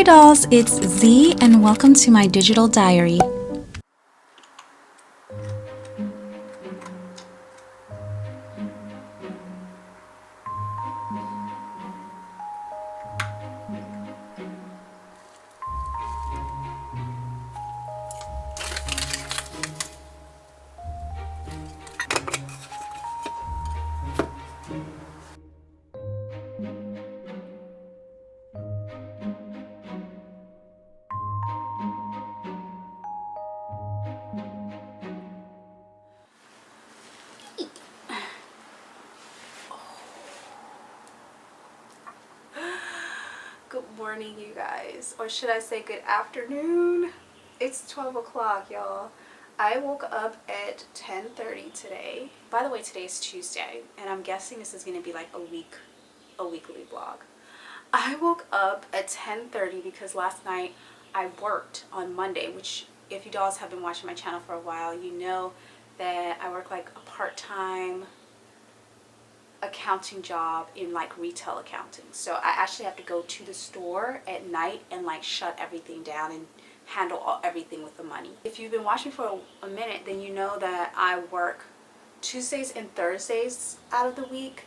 Hi dolls, it's Z and welcome to my digital diary. Good morning, you guys, or should I say good afternoon? It's 12 o'clock, y'all. I woke up at 10:30 today. By the way, today is Tuesday, and I'm guessing this is going to be like a weekly vlog. I woke up at 10:30 because last night I worked on Monday, which if you dolls have been watching my channel for a while, you know that I work like a part-time accounting job in like retail accounting. So I actually have to go to the store at night and like shut everything down and handle everything with the money. If you've been watching for a minute, then you know that I work Tuesdays and Thursdays out of the week,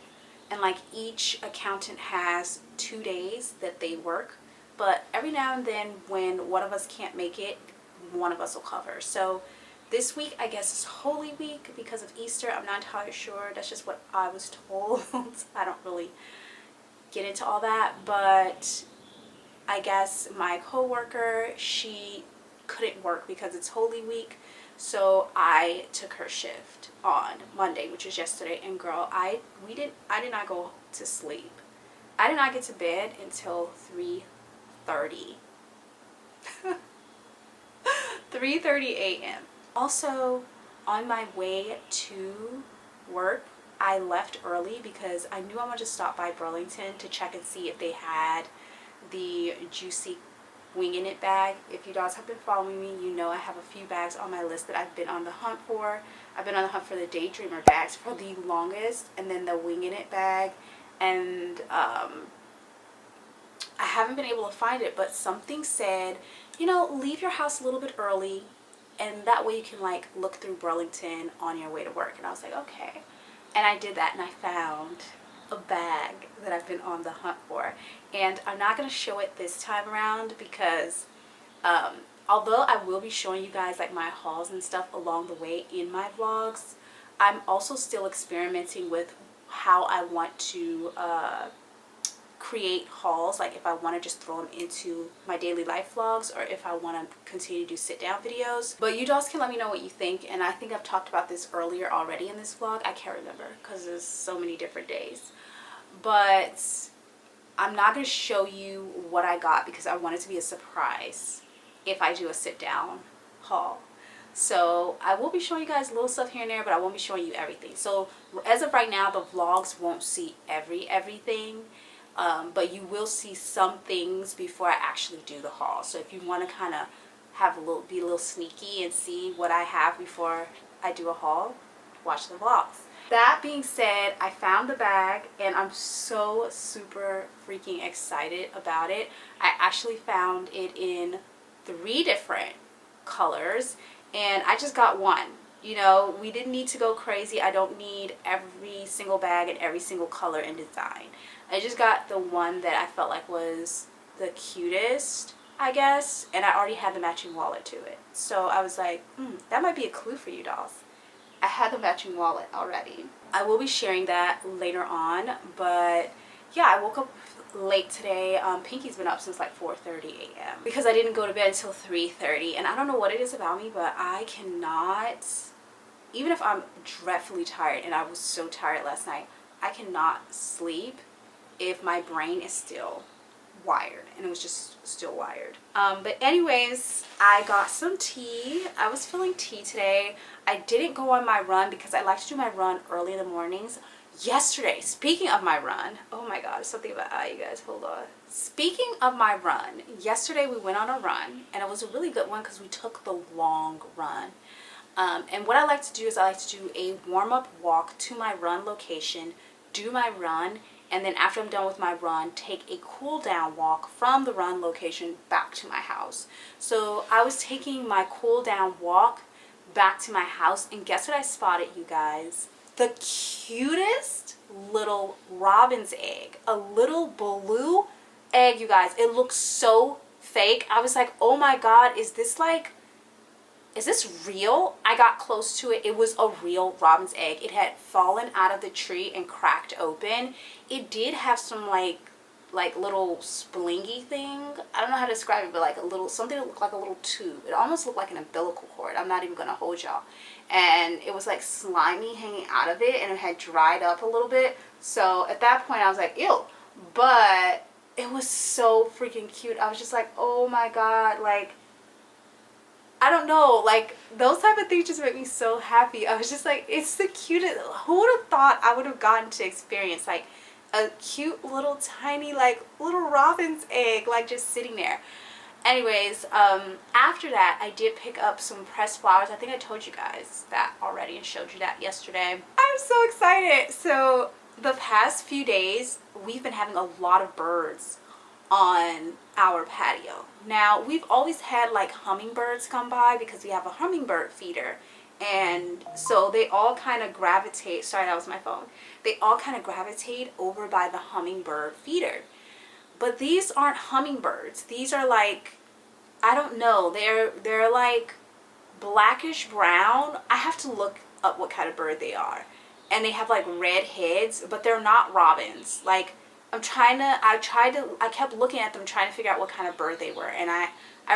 and like each accountant has 2 days that they work, but every now and then when one of us can't make it, one of us will cover. So this week, I guess, is Holy Week because of Easter. I'm not entirely sure. That's just what I was told. I don't really get into all that. But I guess my coworker, she couldn't work because it's Holy Week. So I took her shift on Monday, which was yesterday. And girl, I did not go to sleep. I did not get to bed until 3:30. 3:30 a.m. Also, on my way to work, I left early because I knew I wanted to stop by Burlington to check and see if they had the Juicy Winging It bag. If you guys have been following me, you know I have a few bags on my list that I've been on the hunt for. I've been on the hunt for the Daydreamer bags for the longest, and then the Winging It bag, and I haven't been able to find it, but something said, you know, leave your house a little bit early, and that way you can like look through Burlington on your way to work. And I was like, okay. And I did that, and I found a bag that I've been on the hunt for. And I'm not going to show it this time around because although I will be showing you guys like my hauls and stuff along the way in my vlogs, I'm also still experimenting with how I want to create hauls, like if I want to just throw them into my daily life vlogs or if I want to continue to do sit down videos. But you guys can let me know what you think, and I think I've talked about this earlier already in this vlog. I can't remember because there's so many different days. But I'm not going to show you what I got because I want it to be a surprise if I do a sit down haul. So I will be showing you guys little stuff here and there, but I won't be showing you everything. So as of right now, the vlogs won't see everything. But you will see some things before I actually do the haul. So if you want to kind of be a little sneaky and see what I have before I do a haul, watch the vlogs. That being said, I found the bag and I'm so super freaking excited about it. I actually found it in 3 different colors, and I just got one. You know, we didn't need to go crazy. I don't need every single bag in every single color and design. I just got the one that I felt like was the cutest, I guess, and I already had the matching wallet to it. So I was like, that might be a clue for you dolls. I had the matching wallet already. I will be sharing that later on, but yeah, I woke up late today. Pinky's been up since like 4:30 a.m. because I didn't go to bed until 3:30, and I don't know what it is about me, but I cannot, even if I'm dreadfully tired, and I was so tired last night, I cannot sleep if my brain is still wired, and it was just still wired. But anyways, I got some tea. I was feeling tea today. I didn't go on my run because I like to do my run early in the mornings. Yesterday, speaking of my run, oh my god, something about you guys, hold on. Speaking of my run, yesterday we went on a run, and it was a really good one because we took the long run. And what I like to do is I like to do a warm-up walk to my run location, do my run, and then after I'm done with my run, take a cool down walk from the run location back to my house. So I was taking my cool down walk back to my house, and guess what I spotted, you guys? The cutest little robin's egg, a little blue egg, you guys. It looks so fake. I was like, oh my god, is this real? I got close to it. It was a real robin's egg. It had fallen out of the tree and cracked open. It did have some like little splingy thing. I don't know how to describe it, but like a little something that looked like a little tube. It almost looked like an umbilical cord. I'm not even gonna hold y'all. And it was like slimy hanging out of it, and it had dried up a little bit. So at that point I was like, ew. But it was so freaking cute. I was just like, oh my god, like, I don't know, like, those type of things just make me so happy. I was just like, it's the cutest. Who would have thought I would have gotten to experience like a cute little tiny like little robin's egg like just sitting there. Anyways, after that I did pick up some pressed flowers. I think I told you guys that already and showed you that yesterday. I'm so excited. So the past few days we've been having a lot of birds on our patio. Now, we've always had like hummingbirds come by because we have a hummingbird feeder, and so they all kind of gravitate, sorry, that was my phone, they all kind of gravitate over by the hummingbird feeder. But these aren't hummingbirds. These are like, I don't know, they're like blackish brown. I have to look up what kind of bird they are, and they have like red heads, but they're not robins. Like, I kept looking at them trying to figure out what kind of bird they were, and I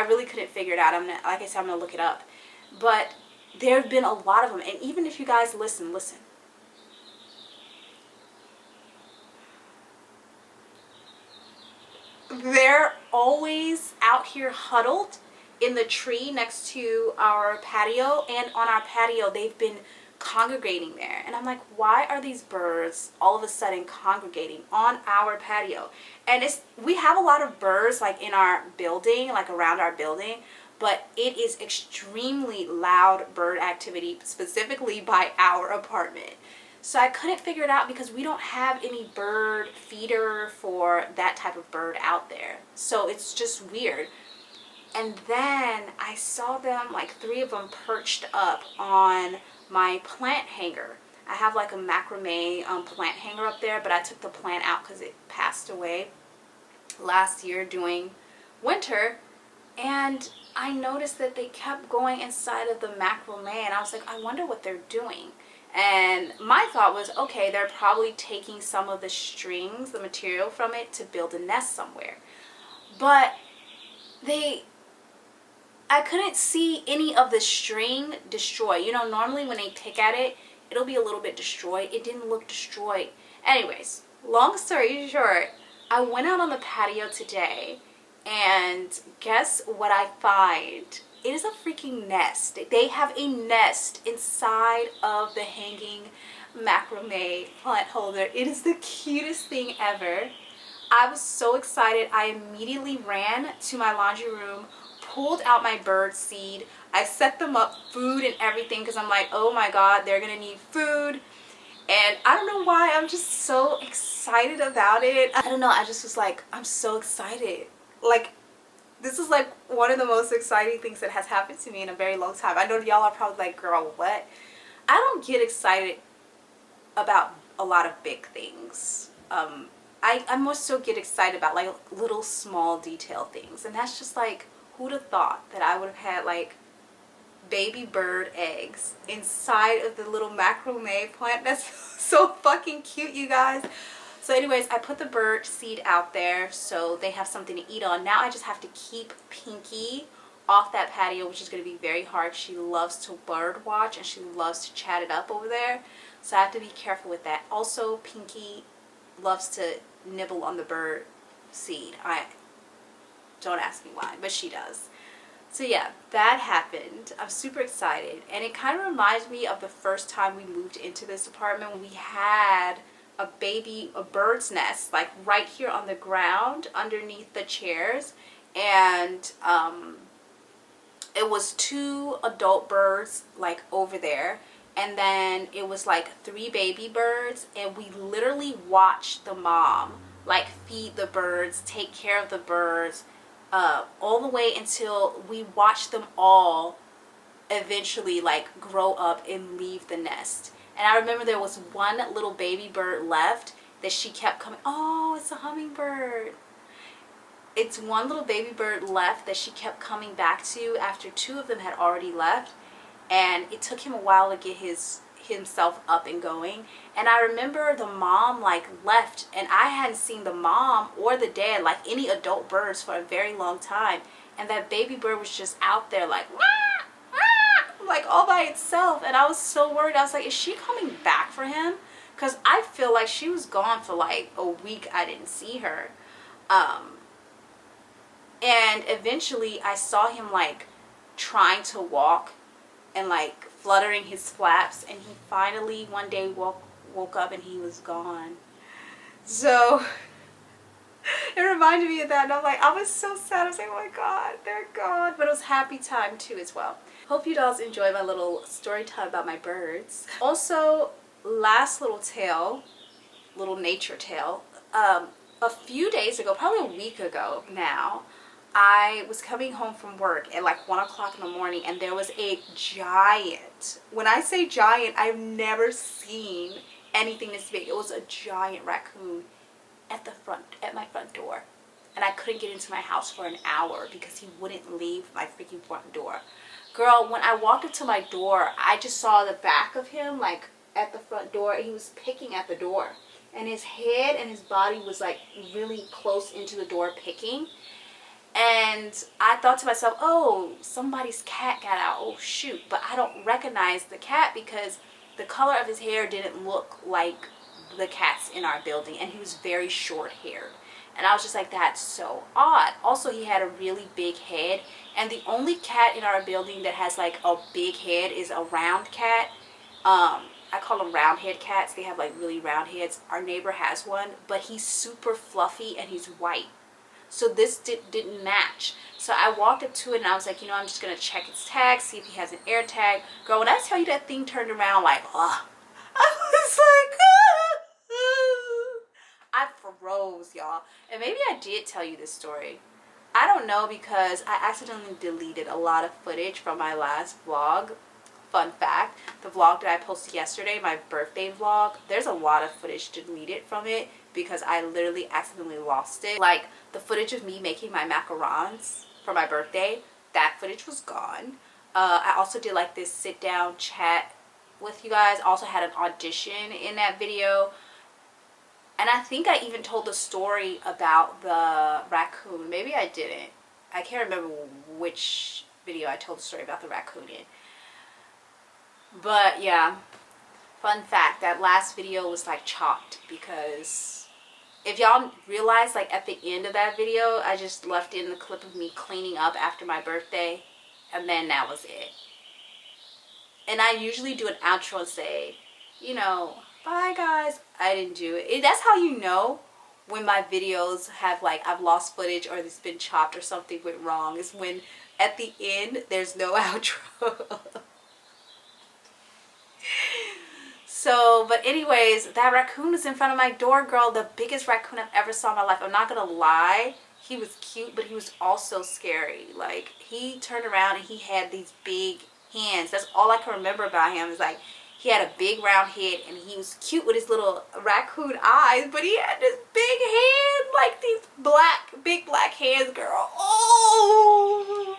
really couldn't figure it out. Like I said, I'm gonna look it up. But there have been a lot of them, and even if you guys listen. They're always out here huddled in the tree next to our patio, and on our patio they've been congregating there. And I'm like, why are these birds all of a sudden congregating on our patio? And we have a lot of birds like in our building, like around our building, but it is extremely loud bird activity specifically by our apartment. So I couldn't figure it out because we don't have any bird feeder for that type of bird out there. So it's just weird. And then I saw them, like 3 of them perched up on my plant hanger. I have like a macrame plant hanger up there, but I took the plant out because it passed away last year during winter. And I noticed that they kept going inside of the macrame, and I was like, I wonder what they're doing. And my thought was, okay, they're probably taking some of the strings, the material from it, to build a nest somewhere. But I couldn't see any of the string destroyed. You know, normally when they pick at it, it'll be a little bit destroyed. It didn't look destroyed. Anyways, long story short, I went out on the patio today, and guess what I find? It is a freaking nest. They have a nest inside of the hanging macrame plant holder. It is the cutest thing ever. I was so excited. I immediately ran to my laundry room, pulled out my bird seed. I set them up food and everything because I'm like, oh my god, they're gonna need food. And I don't know why, I'm just so excited about it. I don't know, I just was like, I'm so excited. Like, this is like one of the most exciting things that has happened to me in a very long time. I know y'all are probably like, girl, what? I don't get excited about a lot of big things. I more so get excited about like little small detail things. And that's just like, who'd have thought that I would have had like baby bird eggs inside of the little macrame plant? That's so fucking cute, you guys. So anyways, I put the bird seed out there so they have something to eat on. Now I just have to keep Pinky off that patio, which is going to be very hard. She loves to bird watch and she loves to chat it up over there. So I have to be careful with that. Also, Pinky loves to nibble on the bird seed. Don't ask me why, but she does. So yeah, that happened. I'm super excited. And it kind of reminds me of the first time we moved into this apartment. We had a bird's nest like right here on the ground underneath the chairs, and it was 2 adult birds like over there, and then it was like 3 baby birds, and we literally watched the mom like feed the birds, take care of the birds, all the way until we watched them all eventually like grow up and leave the nest. And I remember there was one little baby bird left that she kept coming. Oh, it's a hummingbird. It's one little baby bird left that she kept coming back to after 2 of them had already left, and it took him a while to get himself up and going. And I remember the mom like left, and I hadn't seen the mom or the dad, like any adult birds, for a very long time, and that baby bird was just out there like wah, wah, like all by itself. And I was so worried. I was like, is she coming back for him? Because I feel like she was gone for like a week. I didn't see her. And eventually I saw him like trying to walk and like fluttering his flaps, and he finally one day woke up and he was gone. So it reminded me of that, and I'm like, I was so sad. I was like, oh my god, they're gone. But it was happy time too as well. Hope you dolls enjoy my little story time about my birds. Also, last little tale, little nature tale. A few days ago, probably a week ago now, I was coming home from work at like 1 o'clock in the morning, and there was a giant, when I say giant, I've never seen anything this big. It was a giant raccoon at my front door, and I couldn't get into my house for an hour because he wouldn't leave my freaking front door. Girl, when I walked up to my door, I just saw the back of him like at the front door. He was picking at the door, and his head and his body was like really close into the door picking. And I thought to myself, oh, somebody's cat got out. Oh, shoot. But I don't recognize the cat because the color of his hair didn't look like the cats in our building. And he was very short-haired. And I was just like, that's so odd. Also, he had a really big head. And the only cat in our building that has like a big head is a round cat. I call them round head cats. They have like really round heads. Our neighbor has one, but he's super fluffy and he's white. So this didn't match. So I walked up to it and I was like, you know, I'm just going to check its tag, see if he has an air tag. Girl, when I tell you that thing turned around like, oh, I was like, I froze, y'all. And maybe I did tell you this story. I don't know, because I accidentally deleted a lot of footage from my last vlog. Fun fact, the vlog that I posted yesterday, my birthday vlog, there's a lot of footage deleted from it because I literally accidentally lost it. Like the footage of me making my macarons for my birthday, that footage was gone. I also did like this sit down chat with you guys. Also had an audition in that video. And I think I even told the story about the raccoon. Maybe I didn't. I can't remember which video I told the story about the raccoon in. But yeah, fun fact, that last video was like chopped because if y'all realize, like at the end of that video, I just left in the clip of me cleaning up after my birthday, and then that was it. And I usually do an outro and say, you know, bye guys. I didn't do it. That's how you know when my videos have like, I've lost footage or it's been chopped or something went wrong, is when at the end there's no outro. So, but anyways, that raccoon was in front of my door, girl. The biggest raccoon I've ever saw in my life. I'm not gonna lie. He was cute, but he was also scary. Like, he turned around and he had these big hands. That's all I can remember about him, is like, he had a big round head and he was cute with his little raccoon eyes, but he had this big hand, like these big black hands, girl. Oh!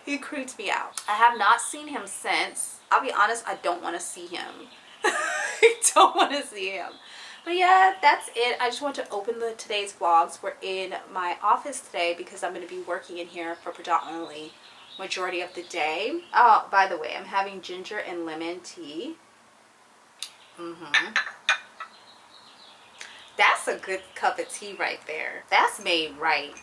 He creeps me out. I have not seen him since. I'll be honest, I don't want to see him. I don't want to see him. But yeah, that's it. I just want to open today's vlogs. We're in my office today because I'm going to be working in here for predominantly majority of the day. Oh, by the way, I'm having ginger and lemon tea. That's a good cup of tea right there. That's made right.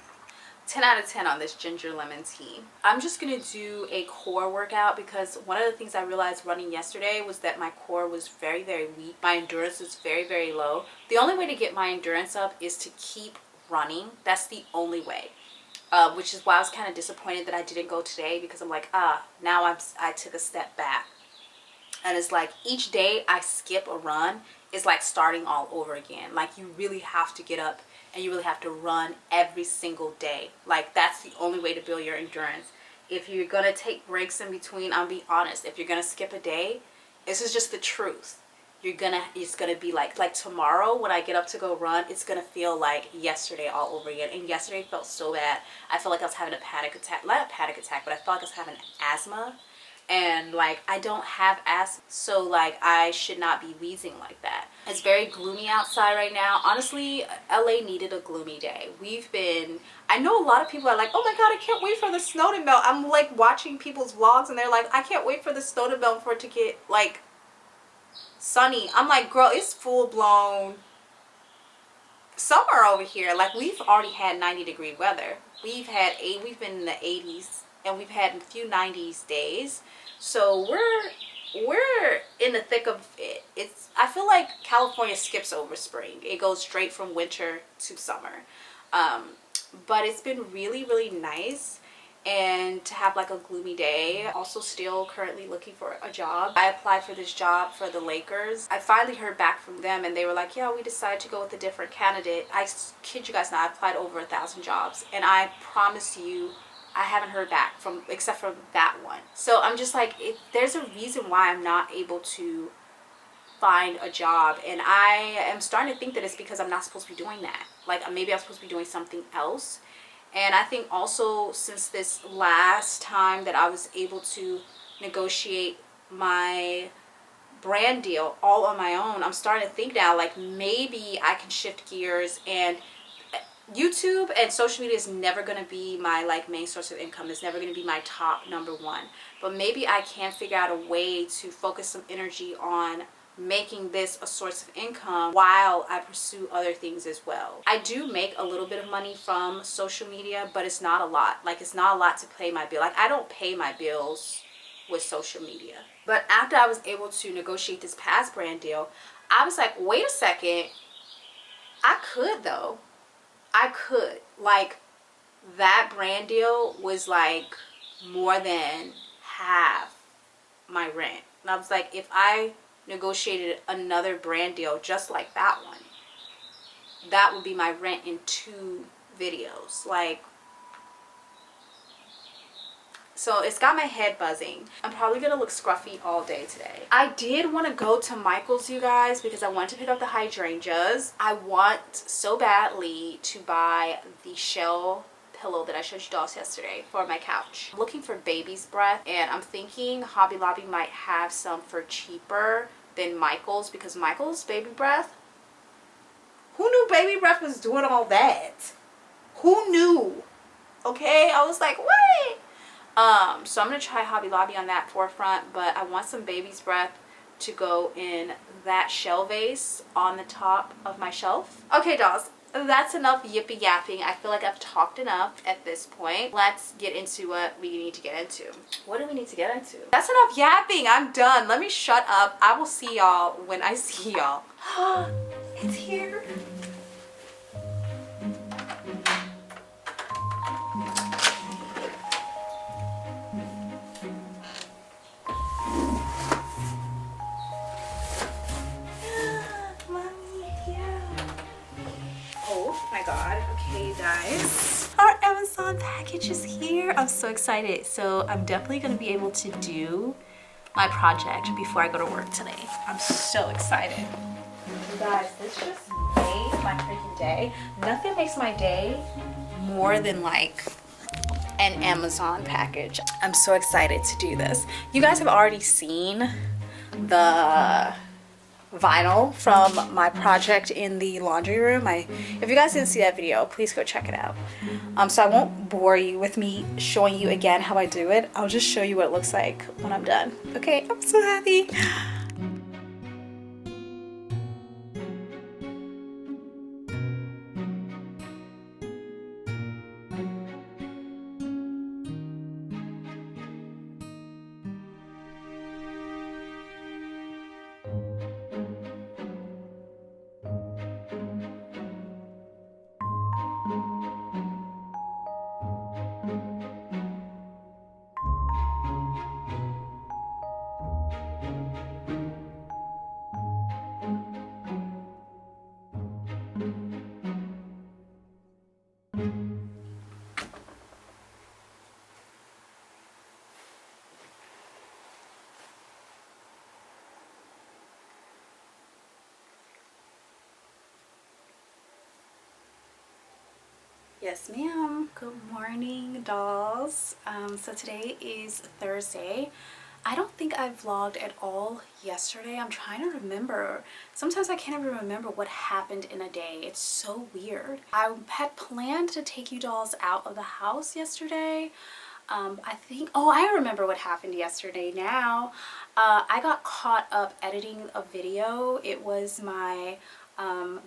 10 out of 10 on this ginger lemon tea. I'm just gonna do a core workout because one of the things I realized running yesterday was that my core was very, very weak. My endurance is very, very low. The only way to get my endurance up is to keep running. That's the only way. Which is why I was kind of disappointed that I didn't go today, because I'm like, now I took a step back. And it's like each day I skip a run, it's like starting all over again. Like you really have to get up and you really have to run every single day. Like that's the only way to build your endurance. If you're gonna take breaks in between, I'll be honest, if you're gonna skip a day, this is just the truth. It's gonna be like tomorrow when I get up to go run, it's gonna feel like yesterday all over again. And yesterday felt so bad. I felt like I was having a panic attack. Not a panic attack, but I felt like I was having asthma. And like I don't have asthma, so like I should not be wheezing like that. It's very gloomy outside right now. Honestly, LA needed a gloomy day. I know a lot of people are like, oh my god, I can't wait for the snow to melt. I'm like watching people's vlogs and they're like, I can't wait for the snow to melt for it to get like sunny. I'm like, girl, it's full-blown summer over here. Like we've already had 90-degree weather. We've been in the 80s and we've had a few 90s days. So we're in the thick of it. I feel like California skips over spring. It goes straight from winter to summer. But it's been really, really nice. And to have like a gloomy day. Also still currently looking for a job. I applied for this job for the Lakers. I finally heard back from them and they were like, yeah, we decided to go with a different candidate. I kid you guys not, I applied over 1,000 jobs and I promise you I haven't heard back except for that one. So I'm just like, there's a reason why I'm not able to find a job, and I am starting to think that it's because I'm not supposed to be doing that. Like maybe I'm supposed to be doing something else. And I think also since this last time that I was able to negotiate my brand deal all on my own, I'm starting to think now like maybe I can shift gears. And YouTube and social media is never going to be my like main source of income. It's never going to be my top number one. But maybe I can figure out a way to focus some energy on making this a source of income while I pursue other things as well. I do make a little bit of money from social media, but it's not a lot. Like it's not a lot to pay my bill. Like I don't pay my bills with social media. But after I was able to negotiate this past brand deal, I was like, wait a second, I could though. I could. Like that brand deal was like more than half my rent. And I was like, if I negotiated another brand deal just like that one, that would be my rent in 2 videos. Like, so it's got my head buzzing. I'm probably gonna look scruffy all day today. I did want to go to Michael's, you guys, because I want to pick up the hydrangeas. I want so badly to buy the shell pillow that I showed you dolls yesterday for my couch. I'm looking for baby's breath, and I'm thinking Hobby Lobby might have some for cheaper than Michael's, because Michael's baby breath, who knew baby breath was doing all that? Who knew? Okay, I was like, what? So I'm gonna try Hobby Lobby on that forefront, but I want some baby's breath to go in that shell vase on the top of my shelf. Okay, dolls, that's enough yippy yapping. I feel like I've talked enough at this point. Let's get into what we need to get into. What do we need to get into? That's enough yapping. I'm done. Let me shut up. I will see y'all when I see y'all. It's here. God. Okay, guys, our Amazon package is here. I'm so excited. So I'm definitely going to be able to do my project before I go to work today. I'm so excited. You guys, this just made my freaking day. Nothing makes my day more than like an Amazon package. I'm so excited to do this. You guys have already seen the vinyl from my project in the laundry room. If you guys didn't see that video, please go check it out. So I won't bore you with me showing you again how I do it. I'll just show you what it looks like when I'm done. Okay, I'm so happy. Yes, ma'am. Good morning, dolls. So today is Thursday. I don't think I vlogged at all yesterday. I'm trying to remember. Sometimes I can't even remember what happened in a day. It's so weird. I had planned to take you dolls out of the house yesterday. I think, oh, I remember what happened yesterday now. I got caught up editing a video. It was my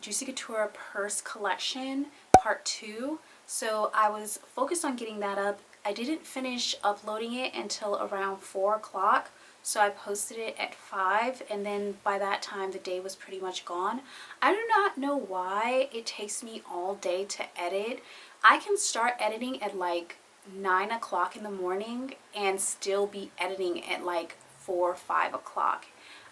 Juicy Couture purse collection part 2. So I was focused on getting that up. I didn't finish uploading it until around 4 o'clock. So I posted it at 5, and then by that time the day was pretty much gone. I do not know why it takes me all day to edit. I can start editing at like 9 o'clock in the morning and still be editing at like 4 or 5 o'clock.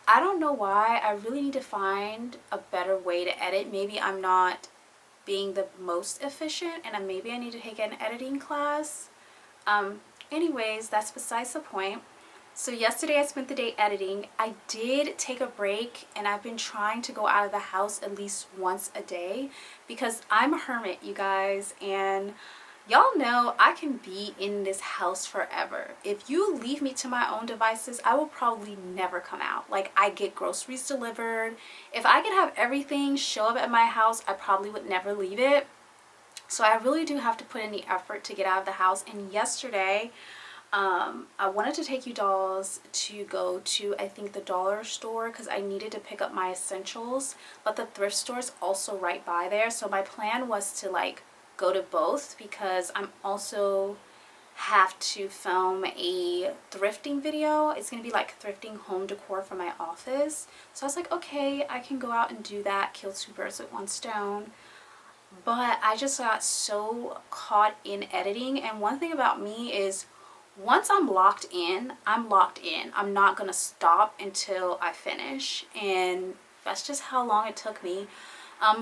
I don't know why. I really need to find a better way to edit. Maybe I'm not being the most efficient, and maybe I need to take an editing class. Anyways, that's besides the point. So yesterday I spent the day editing. I did take a break, and I've been trying to go out of the house at least once a day because I'm a hermit, you guys, and y'all know I can be in this house forever. If you leave me to my own devices, I will probably never come out. Like, I get groceries delivered. If I could have everything show up at my house, I probably would never leave it. So I really do have to put in the effort to get out of the house. And yesterday, I wanted to take you dolls to go to, I think, the dollar store because I needed to pick up my essentials. But the thrift store is also right by there. So my plan was to like go to both because I'm also have to film a thrifting video. It's gonna be like thrifting home decor for my office. So I was like, okay, I can go out and do that, kill 2 birds with 1 stone. But I just got so caught in editing, and one thing about me is once I'm locked in, I'm locked in. I'm not gonna stop until I finish, and that's just how long it took me.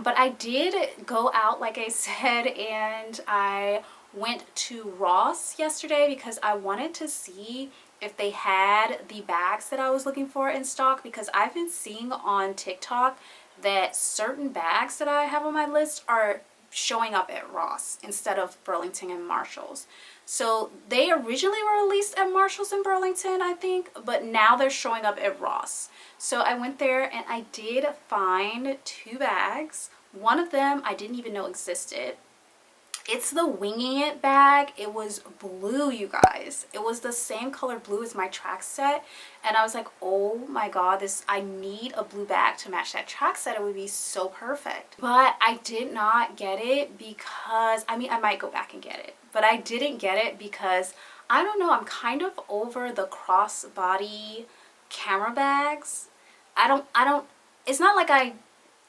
But I did go out, like I said, and I went to Ross yesterday because I wanted to see if they had the bags that I was looking for in stock, because I've been seeing on TikTok that certain bags that I have on my list are showing up at Ross instead of Burlington and Marshalls. So they originally were released at Marshalls and Burlington, I think, but now they're showing up at Ross. So I went there and I did find 2 bags. One of them I didn't even know existed. It's the Winging It bag. It was blue, you guys. It was the same color blue as my track set. And I was like, oh my god, I need a blue bag to match that track set. It would be so perfect. But I did not get it because, I mean, I might go back and get it. But I didn't get it because, I don't know, I'm kind of over the crossbody camera bags. It's not like I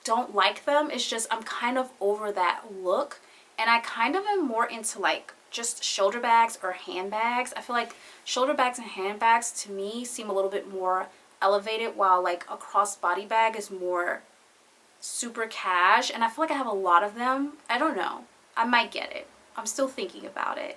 don't like them. It's just I'm kind of over that look. And I kind of am more into like just shoulder bags or handbags. I feel like shoulder bags and handbags to me seem a little bit more elevated, while like a crossbody bag is more super cash. And I feel like I have a lot of them. I don't know. I might get it. I'm still thinking about it.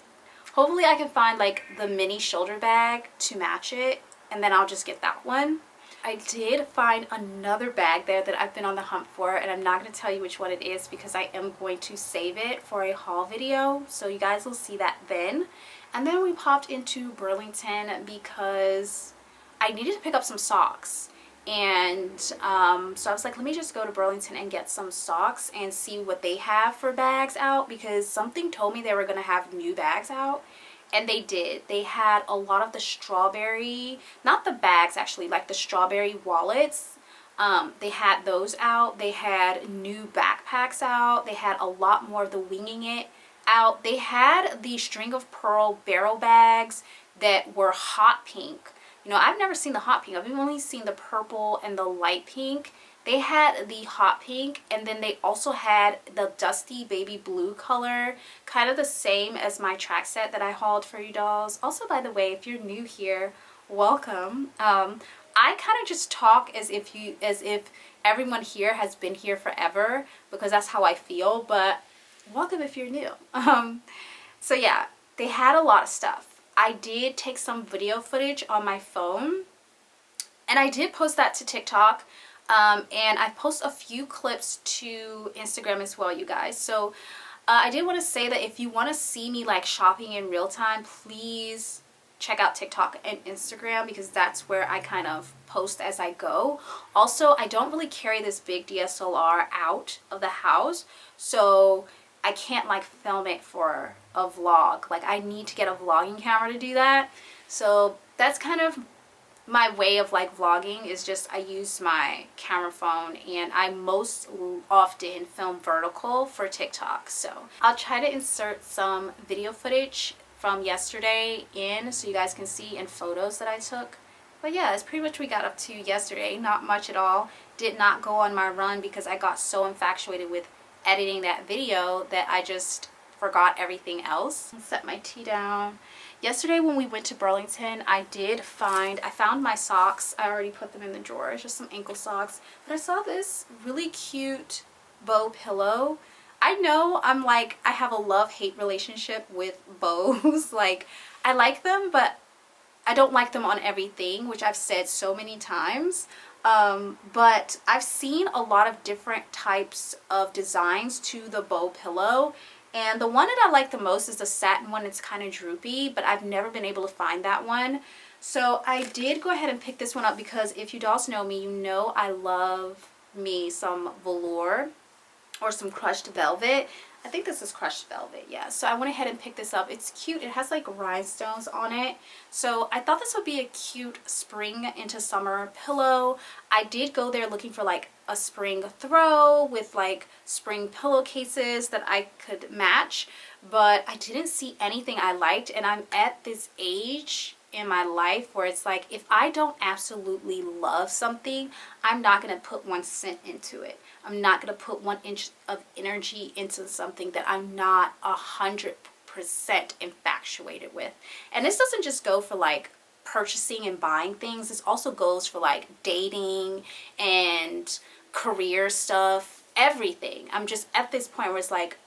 Hopefully I can find like the mini shoulder bag to match it, and then I'll just get that one. I did find another bag there that I've been on the hunt for, and I'm not going to tell you which one it is because I am going to save it for a haul video, so you guys will see that then. And then we popped into Burlington because I needed to pick up some socks, and so I was like, let me just go to Burlington and get some socks and see what they have for bags out, because something told me they were going to have new bags out. And they did. They had a lot of the strawberry, not the bags actually, like the strawberry wallets. They had those out. They had new backpacks out. They had a lot more of the Winging It out. They had the string of pearl barrel bags that were hot pink. You know, I've never seen the hot pink. I've only seen the purple and the light pink. They had the hot pink, and then they also had the dusty baby blue color, kind of the same as my track set that I hauled for you dolls. Also, by the way, if you're new here, welcome. I kind of just talk as if everyone here has been here forever, because that's how I feel, but welcome if you're new. So yeah, they had a lot of stuff. I did take some video footage on my phone, and I did post that to TikTok. And I post a few clips to Instagram as well, you guys. So I did want to say that if you want to see me like shopping in real time, please check out TikTok and Instagram, because that's where I kind of post as I go. Also, I don't really carry this big DSLR out of the house, so I can't like film it for a vlog. Like I need to get a vlogging camera to do that. So that's kind of my way of like vlogging, is just I use my camera phone, and I most often film vertical for TikTok. So I'll try to insert some video footage from yesterday in so you guys can see, and photos that I took. But yeah, that's pretty much what we got up to yesterday. Not much at all. Did not go on my run because I got so infatuated with editing that video that I just forgot everything else. Set my tea down. Yesterday when we went to Burlington, I found my socks. I already put them in the drawer. It's just some ankle socks. But I saw this really cute bow pillow. I know I have a love-hate relationship with bows. Like, I like them, but I don't like them on everything, which I've said so many times. But I've seen a lot of different types of designs to the bow pillow. And the one that I like the most is the satin one. It's kind of droopy, but I've never been able to find that one. So I did go ahead and pick this one up because if you dolls know me, you know I love me some velour or some crushed velvet. I think this is crushed velvet, yeah. So I went ahead and picked this up. It's cute. It has like rhinestones on it. So I thought this would be a cute spring into summer pillow. I did go there looking for like a spring throw with like spring pillowcases that I could match, but I didn't see anything I liked. And I'm at this age in my life where it's like, if I don't absolutely love something, I'm not going to put 1 cent into it. I'm not going to put 1 inch of energy into something that I'm not 100% infatuated with. And this doesn't just go for like purchasing and buying things. This also goes for like dating and career stuff, everything. I'm just at this point where it's like,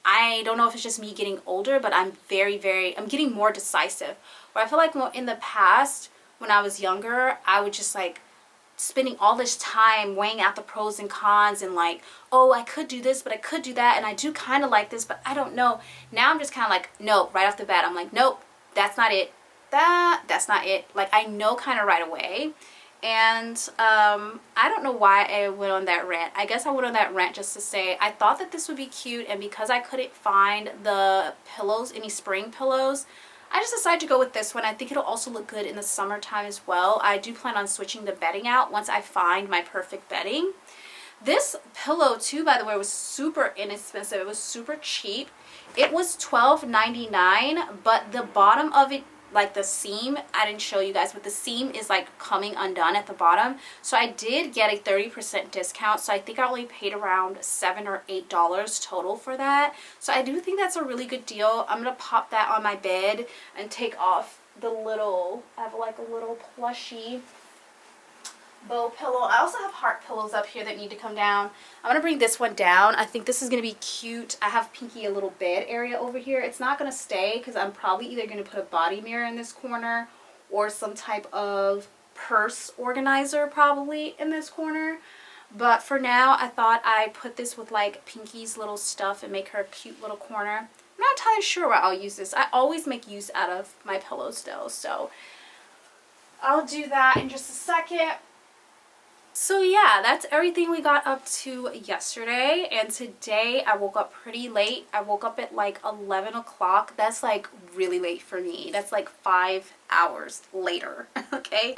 I don't know if it's just me getting older, but I'm I'm getting more decisive. Where I feel like in the past, when I was younger, I would just like spending all this time weighing out the pros and cons and like, oh, I could do this, but I could do that, and I do kind of like this, but I don't know. Now I'm just kind of like, no, right off the bat, I'm like, nope, that's not it. That's not it. Like, I know kind of right away. And I don't know why I went on that rant. I guess I went on that rant just to say I thought that this would be cute, and because I couldn't find the pillows, any spring pillows, I just decided to go with this one. I think it'll also look good in the summertime as well. I do plan on switching the bedding out once I find my perfect bedding. This pillow too, by the way, was super inexpensive. It was super cheap. It was $12.99, but the bottom of it, like the seam, I didn't show you guys, but the seam is like coming undone at the bottom. So I did get a 30% discount. So I think I only paid around $7 or $8 total for that. So I do think that's a really good deal. I'm going to pop that on my bed and take off the little, I have like a little plushie bow pillow. I also have heart pillows up here that need to come down. I'm going to bring this one down. I think this is going to be cute. I have Pinky a little bed area over here. It's not going to stay because I'm probably either going to put a body mirror in this corner or some type of purse organizer probably in this corner. But for now, I thought I'd put this with like Pinky's little stuff and make her a cute little corner. I'm not entirely sure where I'll use this. I always make use out of my pillows though, so I'll do that in just a second. So yeah, that's everything we got up to yesterday, and today I woke up pretty late. I woke up at like 11 o'clock. That's like really late for me. That's like 5 hours later, okay?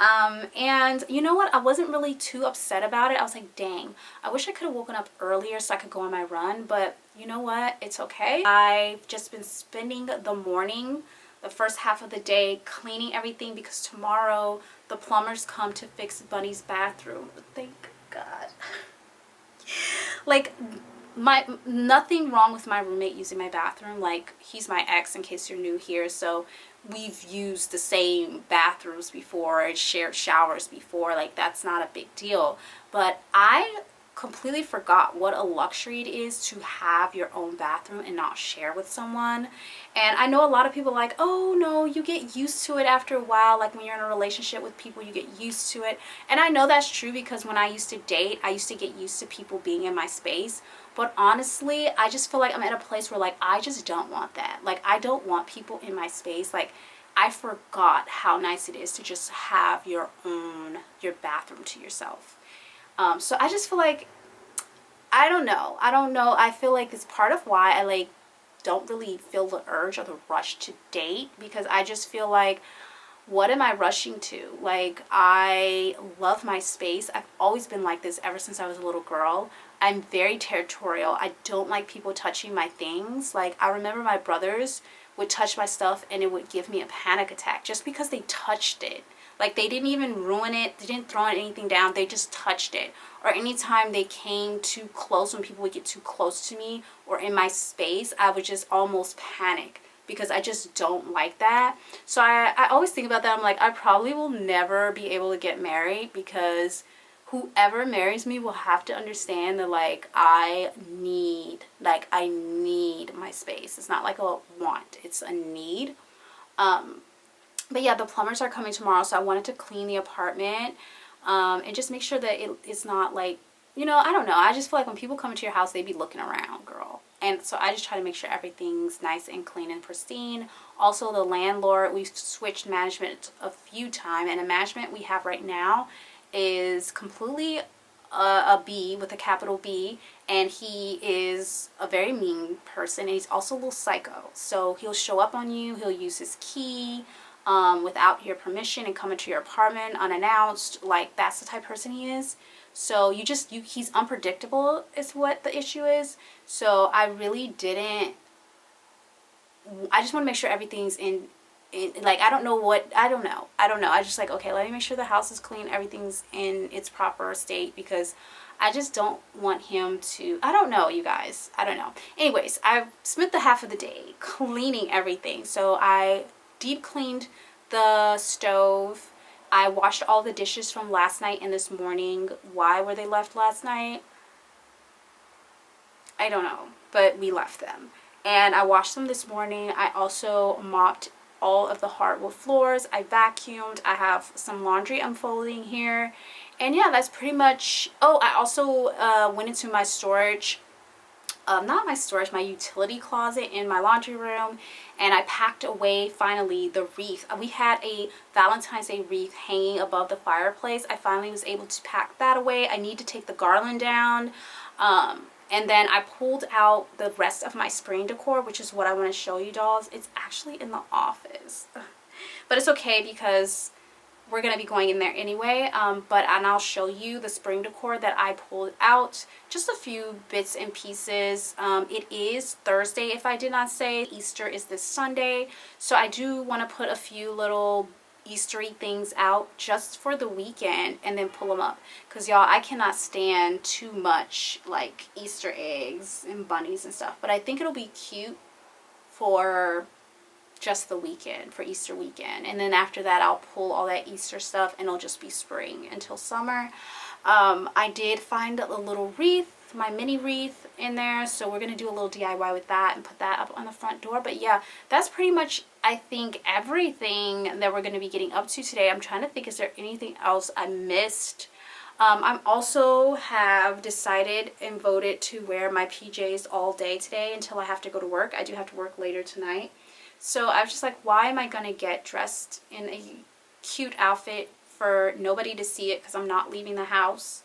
And you know what? I wasn't really too upset about it. I was like, dang, I wish I could have woken up earlier so I could go on my run, but you know what? It's okay. I've just been spending the morning, the first half of the day, cleaning everything because tomorrow the plumbers come to fix Bunny's bathroom. Thank God. Like, nothing wrong with my roommate using my bathroom. Like, he's my ex in case you're new here, so we've used the same bathrooms before and shared showers before. Like, that's not a big deal. But I completely forgot what a luxury it is to have your own bathroom and not share with someone. And I know a lot of people are like, oh no, you get used to it after a while. Like when you're in a relationship with people, you get used to it. And I know that's true because when I used to date, I used to get used to people being in my space. But honestly, I just feel like I'm at a place where like I just don't want that. Like I don't want people in my space. Like I forgot how nice it is to just have your bathroom to yourself. So I just feel like, I don't know. I feel like it's part of why I like don't really feel the urge or the rush to date, because I just feel like, what am I rushing to? Like, I love my space. I've always been like this ever since I was a little girl. I'm very territorial. I don't like people touching my things. Like, I remember my brothers would touch my stuff and it would give me a panic attack just because they touched it. Like, they didn't even ruin it. They didn't throw anything down. They just touched it. Or anytime they came too close, when people would get too close to me or in my space, I would just almost panic because I just don't like that. So I always think about that. I'm like, I probably will never be able to get married because whoever marries me will have to understand that, like, I need my space. It's not like a want. It's a need. But yeah, the plumbers are coming tomorrow, so I wanted to clean the apartment and just make sure that it's not like, I don't know. I just feel like when people come into your house, they be looking around, girl. And so I just try to make sure everything's nice and clean and pristine. Also, the landlord, we've switched management a few times, and the management we have right now is completely a B with a capital B, and he is a very mean person, and he's also a little psycho. So he'll show up on you, he'll use his key without your permission and come into your apartment unannounced. Like, that's the type of person he is. So he's unpredictable is what the issue is. So I really I just want to make sure everything's in like, I don't know. I just like, okay, let me make sure the house is clean, everything's in its proper state, because I just don't want him to, I don't know, you guys. I don't know. Anyways, I've spent the half of the day cleaning everything. So I deep cleaned the stove. I washed all the dishes from last night and this morning. Why were they left last night? I don't know, but we left them. And I washed them this morning. I also mopped all of the hardwood floors. I vacuumed. I have some laundry unfolding here. And yeah, that's pretty much. Oh, I also went into my storage. Not my storage, my utility closet in my laundry room, and I packed away finally the wreath. We had a Valentine's Day wreath hanging above the fireplace. I finally was able to pack that away. I need to take the garland down. And then I pulled out the rest of my spring decor, which is what I want to show you, dolls. It's actually in the office. But it's okay because we're going to be going in there anyway. And I'll show you the spring decor that I pulled out. Just a few bits and pieces. It is Thursday, if I did not say. Easter is this Sunday. So I do want to put a few little Eastery things out just for the weekend and then pull them up, because y'all, I cannot stand too much like Easter eggs and bunnies and stuff, but I think it'll be cute for just the weekend, for Easter weekend. And then after that, I'll pull all that Easter stuff and it'll just be spring until summer. I did find a little wreath, my mini wreath in there, so we're gonna do a little DIY with that and put that up on the front door. But yeah, that's pretty much, I think, everything that we're gonna be getting up to today. I'm trying to think, is there anything else I missed? I'm also have decided and voted to wear my PJs all day today until I have to go to work. I do have to work later tonight. So I was just like, why am I gonna get dressed in a cute outfit for nobody to see it because I'm not leaving the house,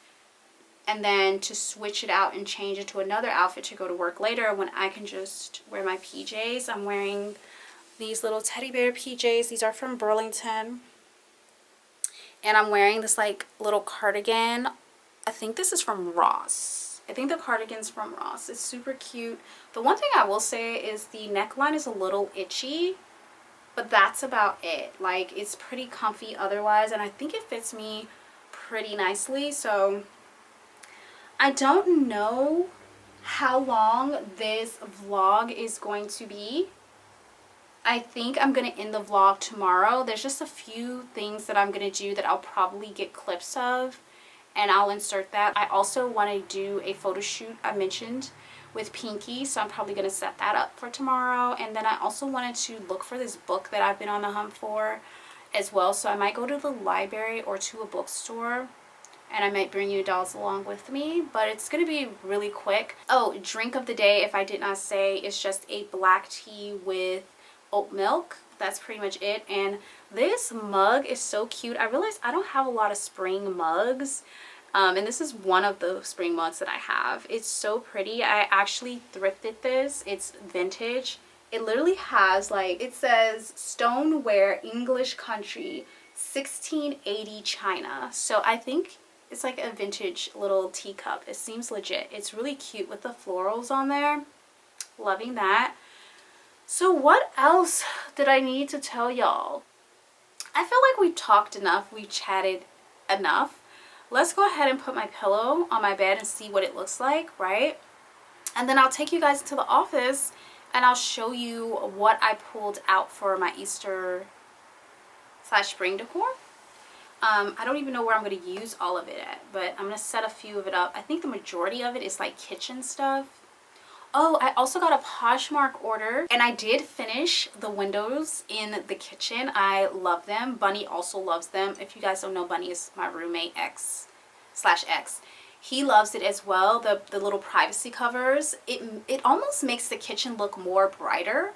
and then to switch it out and change it to another outfit to go to work later when I can just wear my PJs. I'm wearing these little teddy bear PJs. These are from Burlington. And I'm wearing this like little cardigan. I think this is from Ross. I think the cardigan's from Ross. It's super cute. The one thing I will say is the neckline is a little itchy, but that's about it. Like, it's pretty comfy otherwise, and I think it fits me pretty nicely. So I don't know how long this vlog is going to be. I think I'm going to end the vlog tomorrow. There's just a few things that I'm going to do that I'll probably get clips of. and I'll insert that. I also want to do a photo shoot I mentioned with Pinky, so I'm probably going to set that up for tomorrow. And then I also wanted to look for this book that I've been on the hunt for as well, so I might go to the library or to a bookstore, and I might bring you dolls along with me, but it's going to be really quick. Oh, drink of the day, if I did not say, is just a black tea with oat milk. That's pretty much it. And this mug is so cute. I realized I don't have a lot of spring mugs, and this is one of the spring mugs that I have. It's so pretty. I actually thrifted this. It's vintage. It literally has, like, it says stoneware English country 1680 China. So I think it's like a vintage little teacup. It seems legit. It's really cute with the florals on there. Loving that. So what else did I need to tell y'all? I feel like we've talked enough. We've chatted enough. Let's go ahead and put my pillow on my bed and see what it looks like, right? And then I'll take you guys to the office and I'll show you what I pulled out for my Easter / spring decor. I don't even know where I'm going to use all of it at, but I'm going to set a few of it up. I think the majority of it is like kitchen stuff. Oh, I also got a Poshmark order, and I did finish the windows in the kitchen. I love them. Bunny also loves them. If you guys don't know, Bunny is my roommate, ex. He loves it as well. The little privacy covers. It almost makes the kitchen look more brighter,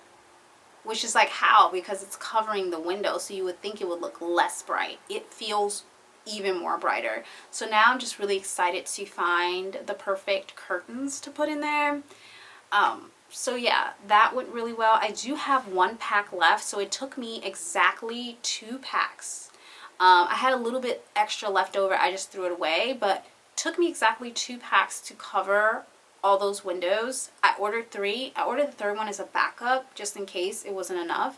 which is like how, because it's covering the window, so you would think it would look less bright. It feels even more brighter. So now I'm just really excited to find the perfect curtains to put in there. So yeah, that went really well. I do have one pack left, so it took me exactly 2 packs. I had a little bit extra left over. I just threw it away, but it took me exactly 2 packs to cover all those windows. I ordered 3. I ordered the 3rd one as a backup just in case it wasn't enough.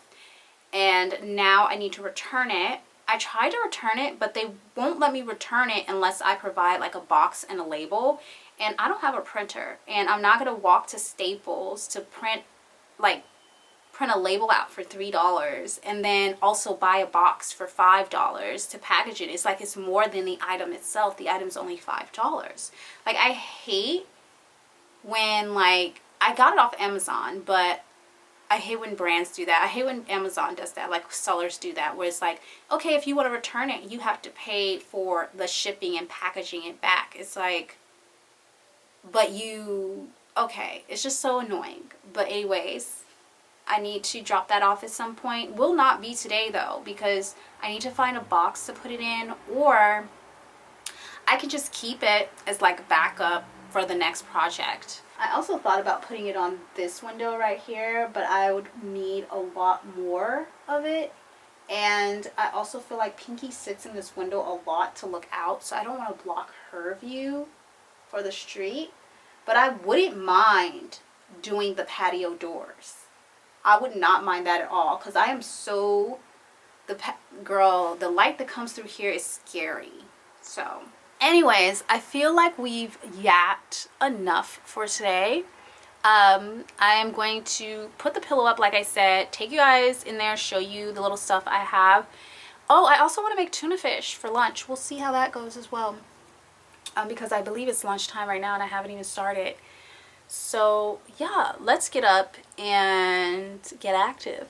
And now I need to return it. I tried to return it, but they won't let me return it unless I provide like a box and a label. And I don't have a printer, and I'm not going to walk to Staples to print a label out for $3 and then also buy a box for $5 to package it. It's like it's more than the item itself. The item's only $5. Like, I hate when, like, I got it off Amazon, but I hate when brands do that. I hate when Amazon does that, like sellers do that, where it's like, okay, if you want to return it, you have to pay for the shipping and packaging it back. It's like, but okay, it's just so annoying. But anyways, I need to drop that off at some point. Will not be today though, because I need to find a box to put it in, or I can just keep it as like backup for the next project. I also thought about putting it on this window right here, but I would need a lot more of it. And I also feel like Pinky sits in this window a lot to look out, so I don't want to block her view for the street. But I wouldn't mind doing the patio doors. I would not mind that at all, because I am so, girl, the light that comes through here is scary. So anyways, I feel like we've yapped enough for today. I am going to put the pillow up, like I said, take you guys in there, show you the little stuff I have. Oh, I also want to make tuna fish for lunch. We'll see how that goes as well. Because I believe it's lunchtime right now and I haven't even started. So yeah, let's get up and get active.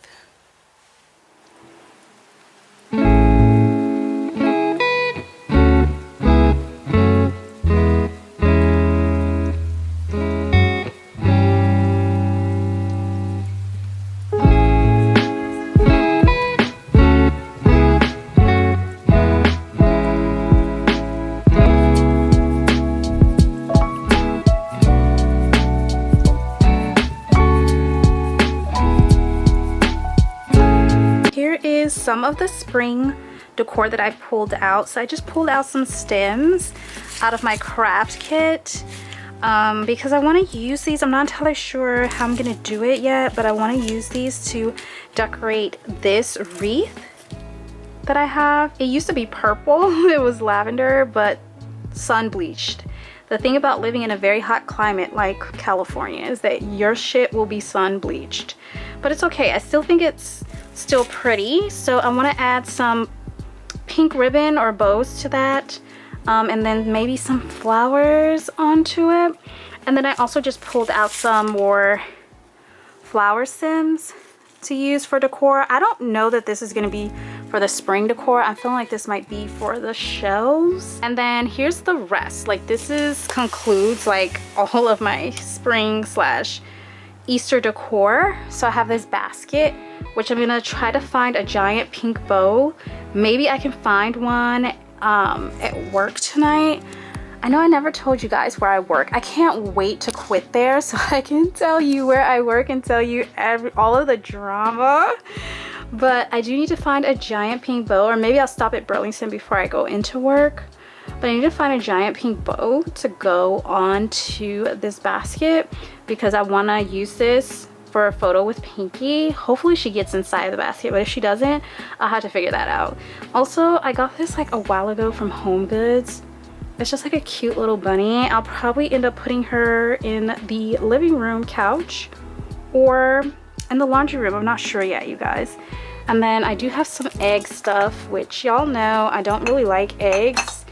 Some of the spring decor that I pulled out. So I just pulled out some stems out of my craft kit because I want to use these. I'm not entirely sure how I'm gonna do it yet, but I want to use these to decorate this wreath that I have. It used to be purple. It was lavender, but sun bleached. The thing about living in a very hot climate like California is that your shit will be sun bleached, but it's okay. I still think it's still pretty. So I want to add some pink ribbon or bows to that. and then maybe some flowers onto it. And then I also just pulled out some more flower stems to use for decor. I don't know that this is going to be for the spring decor. I'm feeling like this might be for the shelves. And then here's the rest. Like this concludes like all of my spring slash Easter decor. So I have this basket, which I'm gonna try to find a giant pink bow. Maybe I can find one at work tonight. I know I never told you guys where I work. I can't wait to quit there so I can tell you where I work and tell you all of the drama. But I do need to find a giant pink bow, or maybe I'll stop at Burlington before I go into work. But I need to find a giant pink bow to go onto this basket because I want to use this for a photo with Pinky. Hopefully she gets inside the basket, but if she doesn't, I'll have to figure that out. Also, I got this like a while ago from HomeGoods. It's just like a cute little bunny. I'll probably end up putting her in the living room couch or in the laundry room. I'm not sure yet, you guys. And then I do have some egg stuff, which y'all know I don't really like eggs.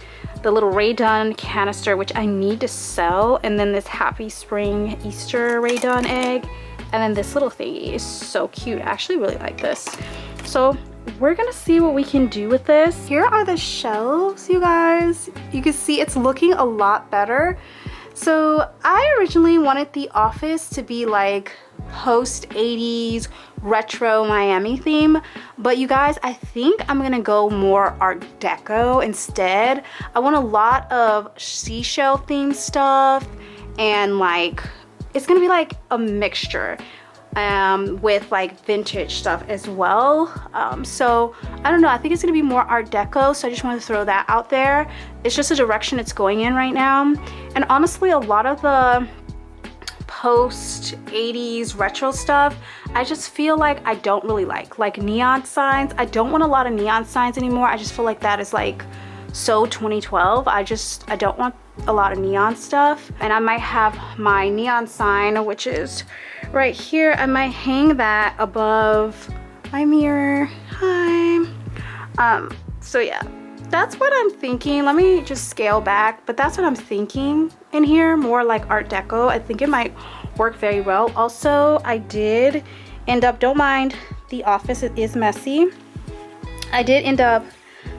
The little Ray Dunn canister, which I need to sell. And then this Happy Spring Easter Ray Dunn egg. And then this little thingy is so cute. I actually really like this. So we're gonna see what we can do with this. Here are the shelves, you guys. You can see it's looking a lot better. So I originally wanted the office to be like post 80s retro Miami theme, but you guys, I think I'm gonna go more Art Deco instead. I want a lot of seashell themed stuff, and like it's gonna be like a mixture with like vintage stuff as well. So I don't know, I think it's gonna be more Art Deco, so I just want to throw that out there. It's just a direction it's going in right now. And honestly, a lot of the post 80s retro stuff, I just feel like I don't really like neon signs. I don't want a lot of neon signs anymore. I just feel like that is like so 2012. I don't want a lot of neon stuff. And I might have my neon sign, which is right here. I might hang that above my mirror. Hi. So yeah, that's what I'm thinking. Let me just scale back, but that's what I'm thinking in here, more like Art Deco. I think it might work very well. Also, I did end up, don't mind the office, it is messy. I did end up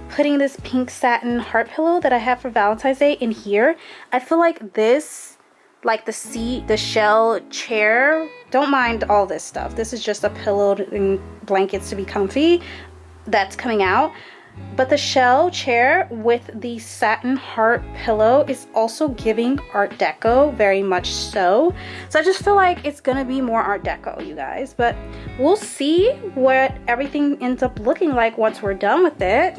putting this pink satin heart pillow that I have for Valentine's Day in here. I feel like this, like the seat, the shell chair, don't mind all this stuff. This is just a pillow and blankets to be comfy that's coming out. But the shell chair with the satin heart pillow is also giving Art Deco, very much so. So I just feel like it's gonna be more Art Deco, you guys. But we'll see what everything ends up looking like once we're done with it.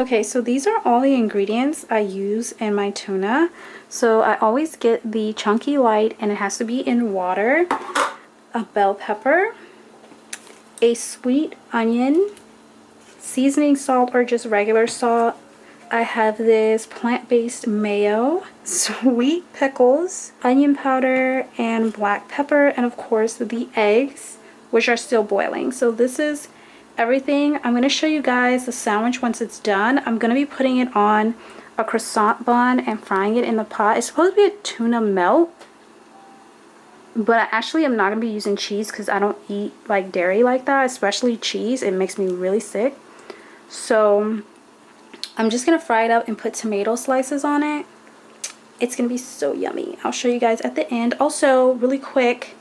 Okay, so these are all the ingredients I use in my tuna. So I always get the chunky light, and it has to be in water, a bell pepper, a sweet onion, seasoning salt or just regular salt. I have this plant-based mayo, sweet pickles, onion powder, and black pepper, and of course the eggs, which are still boiling. So this is everything. I'm going to show you guys the sandwich once it's done. I'm going to be putting it on a croissant bun and frying it in the pot. It's supposed to be a tuna melt, but I actually am not going to be using cheese because I don't eat like dairy like that, especially cheese. It makes me really sick. So I'm just going to fry it up and put tomato slices on it. It's going to be so yummy. I'll show you guys at the end. Also, really quick,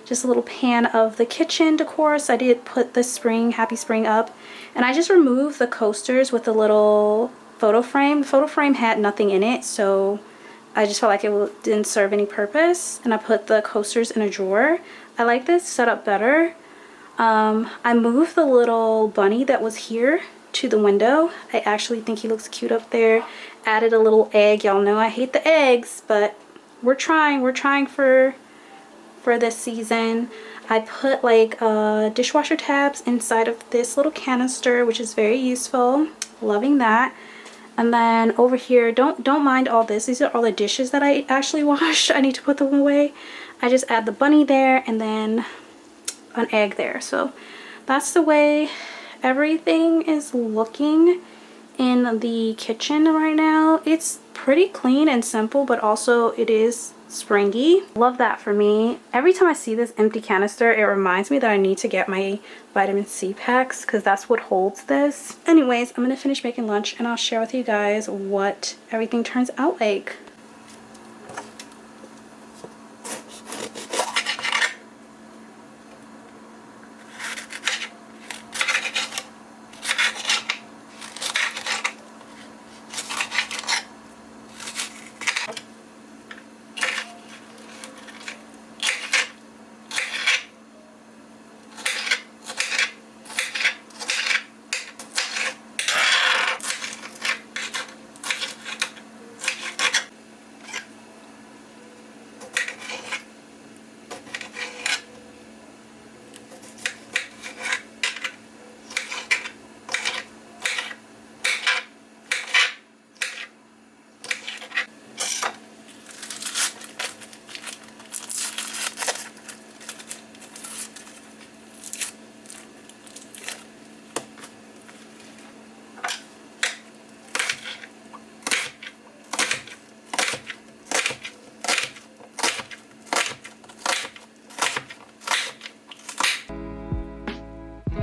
just a little pan of the kitchen decor. So I did put the spring, happy spring up, and I just removed the coasters with a little photo frame. The photo frame had nothing in it, so I just felt like it didn't serve any purpose, and I put the coasters in a drawer. I like this setup better. I moved the little bunny that was here to the window. I actually think he looks cute up there. Added a little egg. Y'all know I hate the eggs, but we're trying for this season. I put like dishwasher tabs inside of this little canister, which is very useful. Loving that. And then over here, don't mind all this. These are all the dishes that I actually washed. I need to put them away. I just add the bunny there and then an egg there. So that's the way everything is looking in the kitchen right now. It's pretty clean and simple, but also it is springy. Love that for me. Every time I see this empty canister, it reminds me that I need to get my vitamin C packs because that's what holds this. Anyways, I'm gonna finish making lunch and I'll share with you guys what everything turns out like.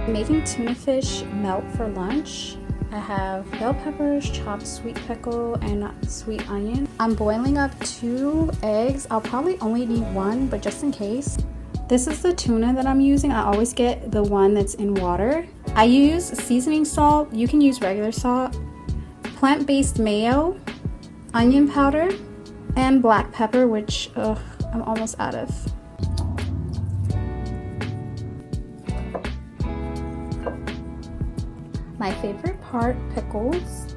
Making tuna fish melt for lunch. I have bell peppers, chopped sweet pickle, and sweet onion. I'm boiling up 2 eggs. I'll probably only need 1, but just in case. This is the tuna that I'm using. I always get the one that's in water. I use seasoning salt. You can use regular salt. Plant-based mayo, onion powder, and black pepper, which I'm almost out of. My favorite part, pickles.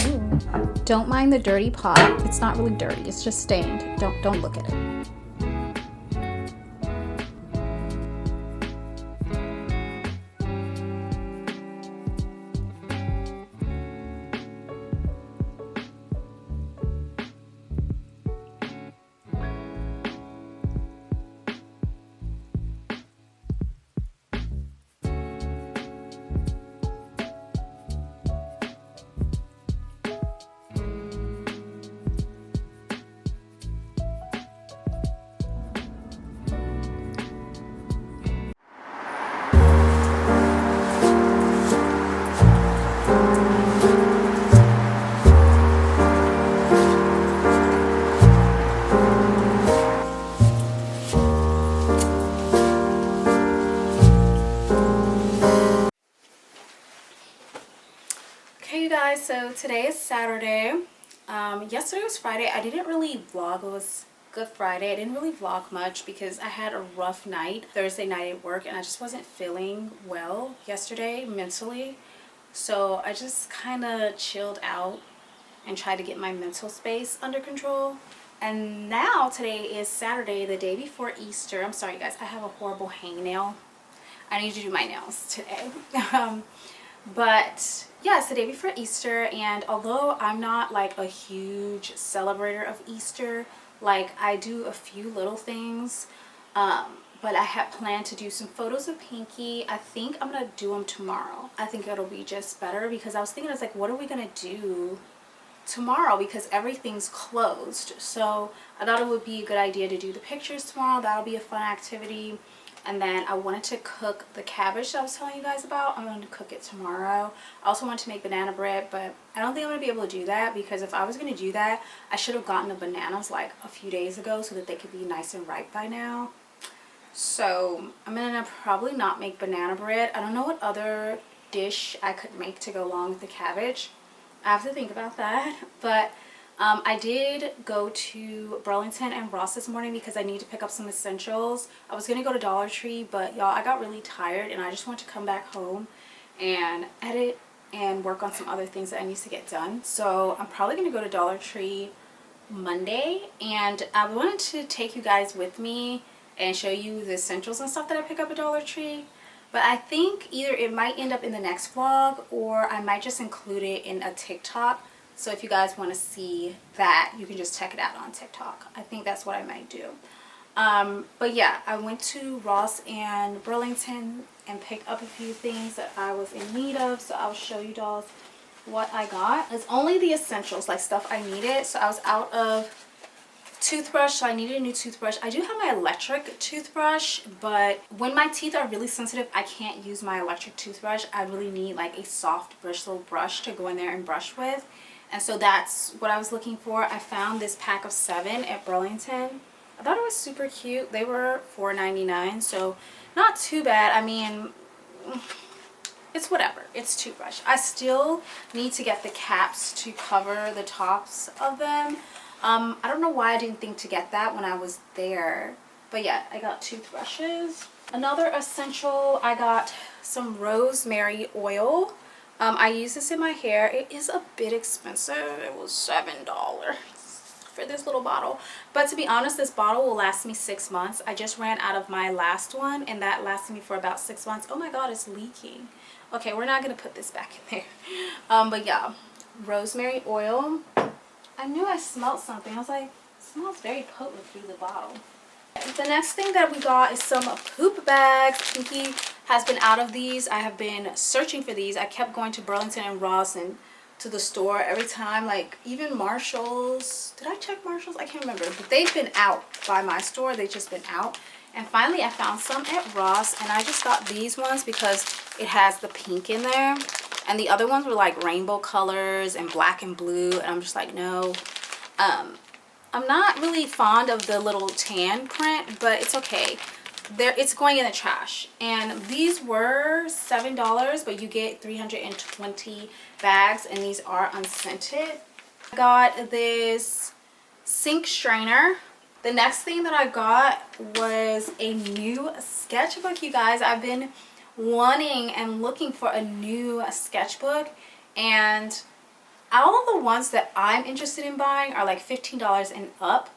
Ooh. Don't mind the dirty pot. It's not really dirty, it's just stained. Don't look at it. Okay, you guys, so today is Saturday. Yesterday was Friday. I didn't really vlog. It was Good Friday. I didn't really vlog much because I had a rough night Thursday night at work, and I just wasn't feeling well yesterday mentally. So I just kind of chilled out and tried to get my mental space under control. And now today is Saturday, the day before Easter. I'm sorry guys, I have a horrible hangnail. I need to do my nails today. But yeah, it's the day before Easter, and although I'm not like a huge celebrator of Easter, like I do a few little things, but I had planned to do some photos of Pinky. I think I'm gonna do them tomorrow. I think it'll be just better because I was thinking, I was like, what are we gonna do tomorrow, because everything's closed. So I thought it would be a good idea to do the pictures tomorrow. That'll be a fun activity. And then I wanted to cook the cabbage that I was telling you guys about. I'm going to cook it tomorrow. I also want to make banana bread, but I don't think I'm going to be able to do that, because if I was going to do that, I should have gotten the bananas like a few days ago so that they could be nice and ripe by now. So I'm going to probably not make banana bread. I don't know what other dish I could make to go along with the cabbage. I have to think about that. But I did go to Burlington and Ross this morning because I need to pick up some essentials. I was going to go to Dollar Tree, but y'all, I got really tired and I just want to come back home and edit and work on some other things that I need to get done. So I'm probably going to go to Dollar Tree Monday, and I wanted to take you guys with me and show you the essentials and stuff that I pick up at Dollar Tree. But I think either it might end up in the next vlog, or I might just include it in a TikTok. So if you guys want to see that, you can just check it out on TikTok. I think that's what I might do. But yeah, I went to Ross and Burlington and picked up a few things that I was in need of. So I'll show you dolls what I got. It's only the essentials, like stuff I needed. So I was out of toothbrush, so I needed a new toothbrush. I do have my electric toothbrush, but when my teeth are really sensitive, I can't use my electric toothbrush. I really need like a soft bristle brush to go in there and brush with. And so that's what I was looking for. I found this pack of 7 at Burlington. I thought it was super cute. They were $4.99, so not too bad. I mean, it's whatever. It's toothbrush. I still need to get the caps to cover the tops of them. I don't know why I didn't think to get that when I was there. But yeah, I got toothbrushes. Another essential, I got some rosemary oil. I use this in my hair. It is a bit expensive. It was $7 for this little bottle. But to be honest, this bottle will last me 6 months. I just ran out of my last one, and that lasted me for about 6 months. Oh my god, it's leaking. Okay, we're not going to put this back in there. But yeah, rosemary oil. I knew I smelled something. I was like, it smells very potent through the bottle. The next thing that we got is some poop bags. Pinky has been out of these. I have been searching for these. I kept going to Burlington and Ross and to the store every time. Like even Marshall's. Did I check Marshall's? I can't remember. But they've been out by my store. They've just been out. And finally I found some at Ross. And I just got these ones because it has the pink in there. And the other ones were like rainbow colors and black and blue. And I'm just like, no. I'm not really fond of the little tan print, but it's okay. It's going in the trash. And these were $7, but you get 320 bags, and these are unscented. I got this sink strainer. The next thing that I got was a new sketchbook, you guys. I've been wanting and looking for a new sketchbook, and all of the ones that I'm interested in buying are like $15 and up.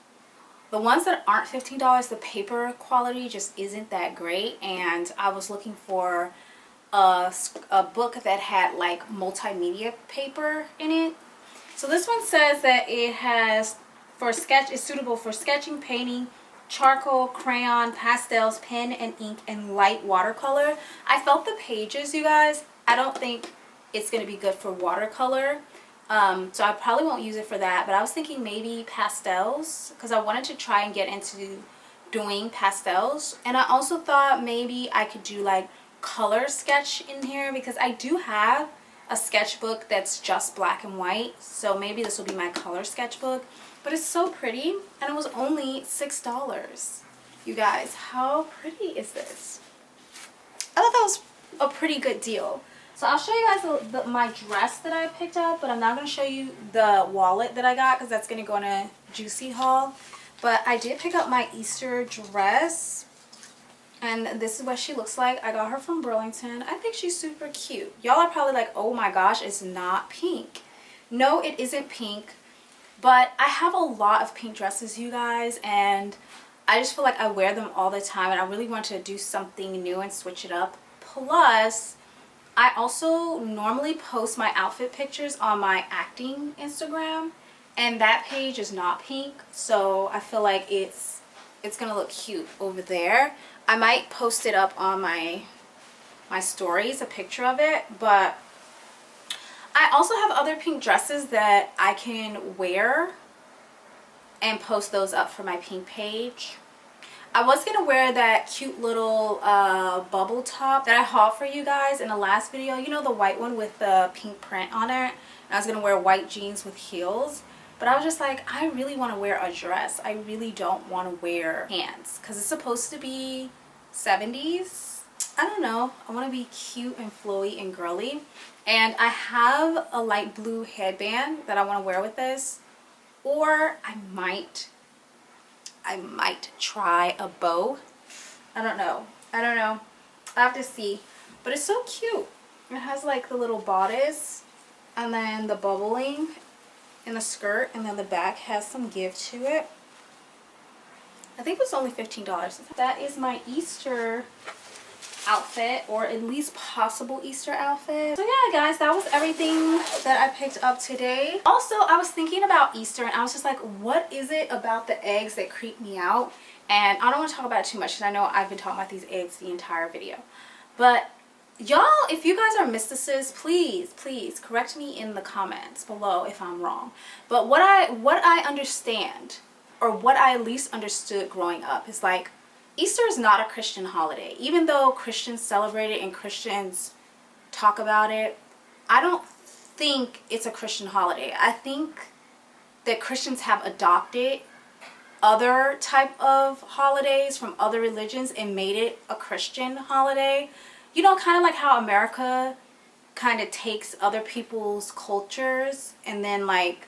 The ones that aren't $15, the paper quality just isn't that great, and I was looking for a book that had like multimedia paper in it. So this one says that it has is suitable for sketching, painting, charcoal, crayon, pastels, pen and ink, and light watercolor. I felt the pages, you guys. I don't think it's going to be good for watercolor. So I probably won't use it for that, but I was thinking maybe pastels, because I wanted to try and get into doing pastels. And I also thought maybe I could do like color sketch in here, because I do have a sketchbook that's just black and white, so maybe this will be my color sketchbook. But it's so pretty, and it was only $6. You guys, how pretty is this? I thought that was a pretty good deal. So I'll show you guys my dress that I picked up, but I'm not going to show you the wallet that I got because that's going to go in a juicy haul. But I did pick up my Easter dress, and this is what she looks like. I got her from Burlington. I think she's super cute. Y'all are probably like, oh my gosh, it's not pink. No, it isn't pink, but I have a lot of pink dresses, you guys, and I just feel like I wear them all the time, and I really want to do something new and switch it up. Plus, I also normally post my outfit pictures on my acting Instagram, and that page is not pink, so I feel like it's gonna look cute over there. I might post it up on my stories, a picture of it, but I also have other pink dresses that I can wear and post those up for my pink page. I was going to wear that cute little bubble top that I hauled for you guys in the last video. You know, the white one with the pink print on it. And I was going to wear white jeans with heels. But I was just like, I really want to wear a dress. I really don't want to wear pants because it's supposed to be 70s. I don't know. I want to be cute and flowy and girly. And I have a light blue headband that I want to wear with this. Or I might try a bow. I don't know. I have to see. But it's so cute. It has like the little bodice and then the bubbling in the skirt, and then the back has some give to it. I think it was only $15. That is my Easter outfit, or at least possible Easter outfit. So yeah guys, that was everything that I picked up today. Also, I was thinking about Easter, and I was just like, what is it about the eggs that creep me out? And I don't want to talk about it too much because I know I've been talking about these eggs the entire video. But y'all, if you guys are mysticists, please correct me in the comments below if I'm wrong. But what I understand, or what I at least understood growing up, is like, Easter is not a Christian holiday. Even though Christians celebrate it and Christians talk about it, I don't think it's a Christian holiday. I think that Christians have adopted other type of holidays from other religions and made it a Christian holiday. You know, kind of like how America kind of takes other people's cultures and then like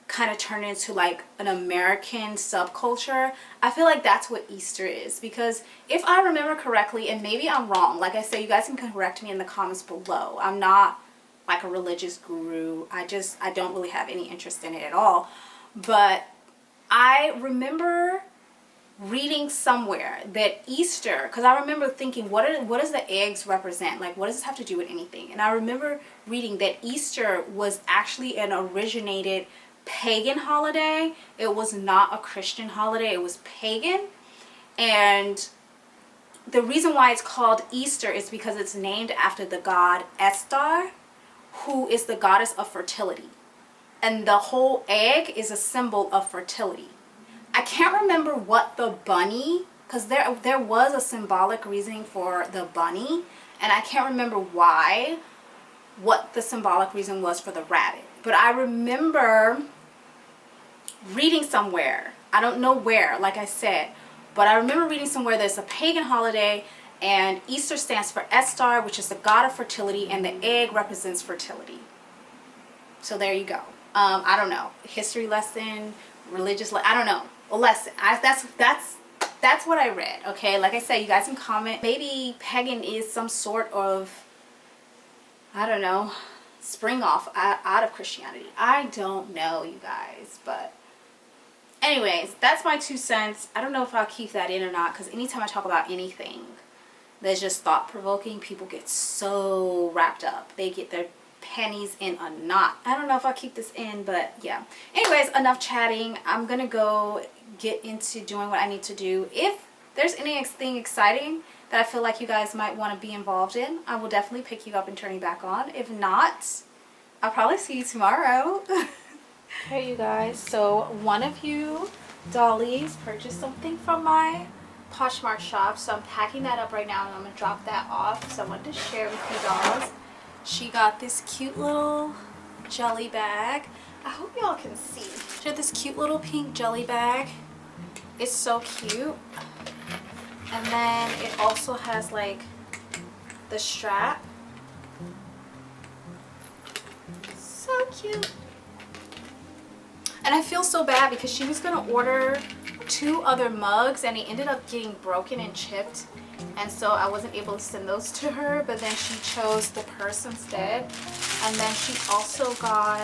kind of turn it into like an American subculture. I feel like that's what Easter is, because if I remember correctly, and maybe I'm wrong, like I said, you guys can correct me in the comments below. I'm not like a religious guru. I don't really have any interest in it at all. But I remember reading somewhere that Easter, because I remember thinking, what does the eggs represent? Like, what does this have to do with anything? And I remember reading that Easter was actually an originated pagan holiday. It was not a Christian holiday. It was pagan. And the reason why it's called Easter is because it's named after the god Estar, who is the goddess of fertility. And the whole egg is a symbol of fertility. I can't remember what the bunny, because there was a symbolic reasoning for the bunny, and I can't remember what the symbolic reason was for the rabbit. But I remember reading somewhere, I don't know where, like I said, but I remember reading somewhere there's a pagan holiday, and Easter stands for Estar, which is the god of fertility, and the egg represents fertility. So there you go. I don't know, history lesson, religious, I don't know, a lesson. That's what I read. Okay, like I said, you guys can comment. Maybe pagan is some sort of, I don't know, spring off out of Christianity. I don't know, you guys. But anyways, that's my 2 cents. I don't know if I'll keep that in or not, because anytime I talk about anything that's just thought-provoking, people get so wrapped up. They get their pennies in a knot. I don't know if I'll keep this in, but yeah. Anyways, enough chatting. I'm gonna go get into doing what I need to do. If there's anything exciting that I feel like you guys might want to be involved in, I will definitely pick you up and turn you back on. If not, I'll probably see you tomorrow. Hey you guys, so one of you dollies purchased something from my Poshmark shop, so I'm packing that up right now and I'm gonna drop that off. So I wanted to share with you dolls. She got this cute little jelly bag. I hope y'all can see. She got this cute little pink jelly bag. It's so cute. And then it also has like the strap. so cute. And I feel so bad because she was gonna order 2 other mugs and they ended up getting broken and chipped, and so I wasn't able to send those to her, but then she chose the purse instead. And then she also got,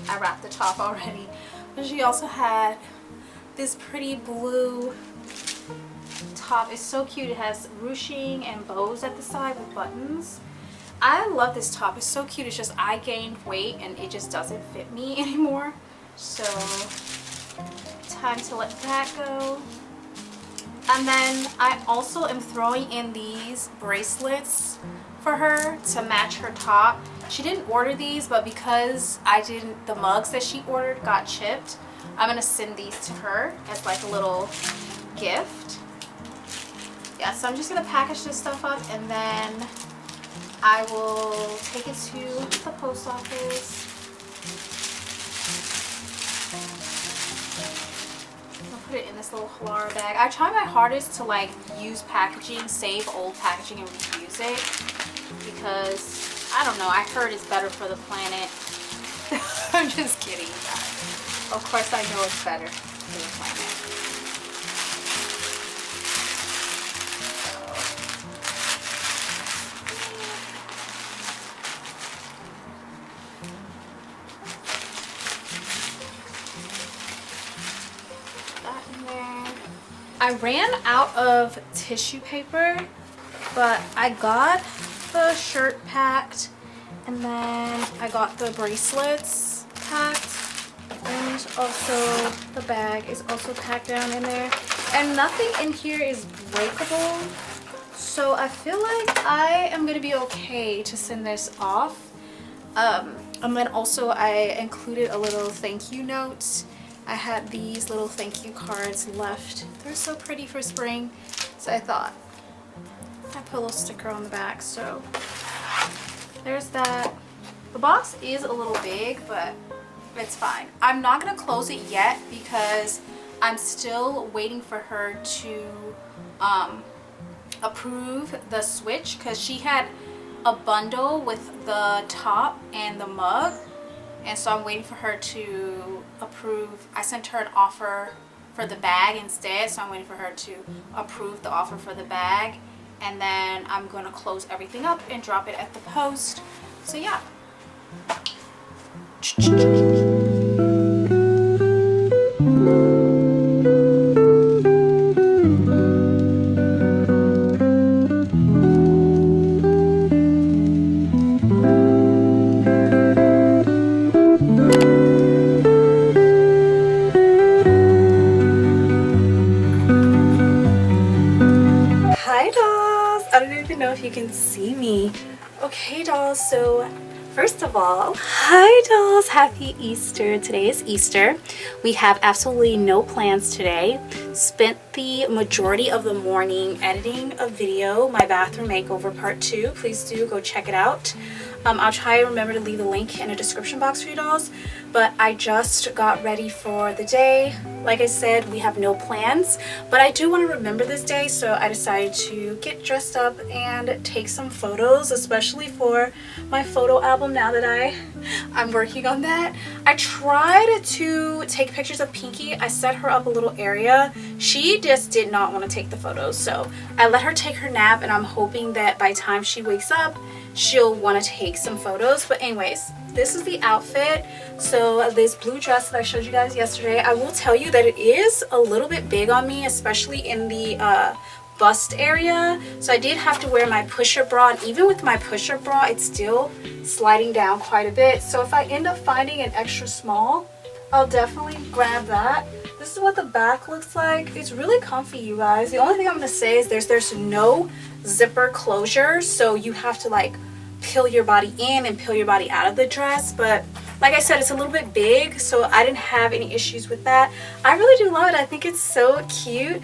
I wrapped the top already, but she also had this pretty blue top. It's so cute. It has ruching and bows at the side with buttons. I love this top. It's so cute. It's just I gained weight and it just doesn't fit me anymore, so time to let that go. And then I also am throwing in these bracelets for her to match her top. She didn't order these, but because the mugs that she ordered got chipped, I'm gonna send these to her as like a little gift. Yeah, so I'm just gonna package this stuff up and then I will take it to the post office. I'll put it in this little Halara bag. I try my hardest to like use packaging, save old packaging and reuse it, because I don't know, I heard it's better for the planet. I'm just kidding, guys. Of course I know it's better for the planet. I ran out of tissue paper, but I got the shirt packed and then I got the bracelets packed, and also the bag is also packed down in there, and nothing in here is breakable, so I feel like I am gonna be okay to send this off. And then also I included a little thank you note. I had these little thank you cards left. They're so pretty for spring, so I thought I put a little sticker on the back. So there's that. The box is a little big, but it's fine. I'm not gonna close it yet because I'm still waiting for her to approve the switch, because she had a bundle with the top and the mug, and so I'm waiting for her to approve. I sent her an offer for the bag instead, so I'm waiting for her to approve the offer for the bag, and then I'm going to close everything up and drop it at the post. So yeah. Know if you can see me. Okay, dolls, so first of all, hi dolls, happy Easter. Today is Easter. We have absolutely no plans today. Spent the majority of the morning editing a video, my bathroom makeover part 2. Please do go check it out. I'll try to remember to leave the link in the description box for you dolls, but I just got ready for the day. Like I said, we have no plans, but I do want to remember this day, so I decided to get dressed up and take some photos, especially for my photo album now that I'm working on that. I tried to take pictures of Pinky. I set her up a little area. She just did not want to take the photos, so I let her take her nap, and I'm hoping that by the time she wakes up, she'll want to take some photos. But anyways, this is the outfit. So this blue dress that I showed you guys yesterday, I will tell you that it is a little bit big on me, especially in the bust area. So I did have to wear my push-up bra, and even with my push-up bra, it's still sliding down quite a bit. So if I end up finding an extra small, I'll definitely grab that. This is what the back looks like. It's really comfy, you guys. The only thing I'm going to say is there's no zipper closure, so you have to like peel your body in and peel your body out of the dress. But like I said, it's a little bit big, so I didn't have any issues with that. I really do love it. I think it's so cute.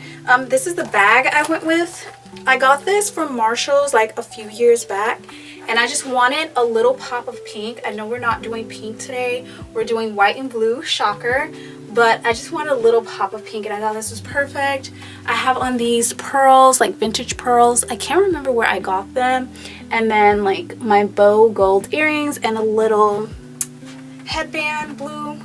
This is the bag I went with. I got this from Marshall's like a few years back, and I just wanted a little pop of pink. I know we're not doing pink today. We're doing white and blue, shocker. But I just wanted a little pop of pink, and I thought this was perfect. I have on these pearls, like vintage pearls. I can't remember where I got them. And then like my bow gold earrings and a little headband, blue.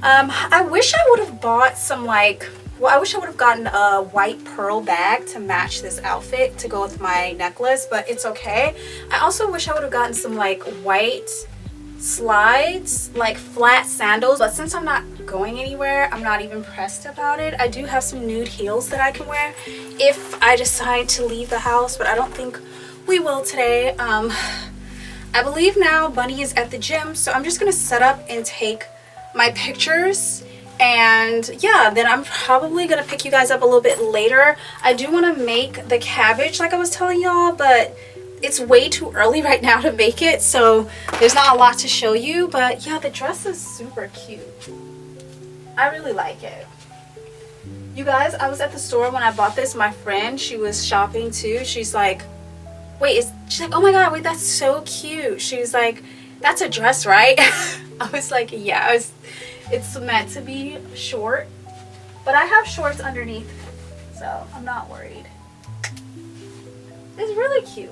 I wish I would have bought some like, well, I wish I would have gotten a white pearl bag to match this outfit to go with my necklace, but it's okay. I also wish I would have gotten some like white slides, like flat sandals, but since I'm not going anywhere, I'm not even pressed about it. I do have some nude heels that I can wear if I decide to leave the house, but I don't think we will today. I believe now Bunny is at the gym, so I'm just gonna set up and take my pictures, and yeah, then I'm probably gonna pick you guys up a little bit later. I do want to make the cabbage like I was telling y'all, but it's way too early right now to make it, so there's not a lot to show you. But yeah, the dress is super cute. I really like it. You guys, I was at the store when I bought this. My friend, she was shopping too. She's like, she's like, oh my god, wait, that's so cute. She was like, that's a dress, right? I was like, yeah, it's meant to be short, but I have shorts underneath, so I'm not worried. It's really cute.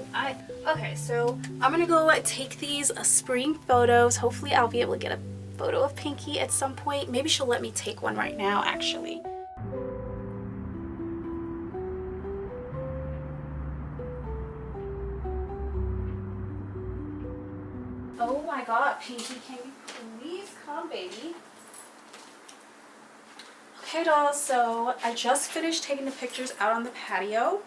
Okay, so I'm gonna go take these spring photos. Hopefully I'll be able to get a photo of Pinky at some point. Maybe she'll let me take one right now, actually. Oh my god, Pinky, can you please come, baby? Okay, dolls, so I just finished taking the pictures out on the patio.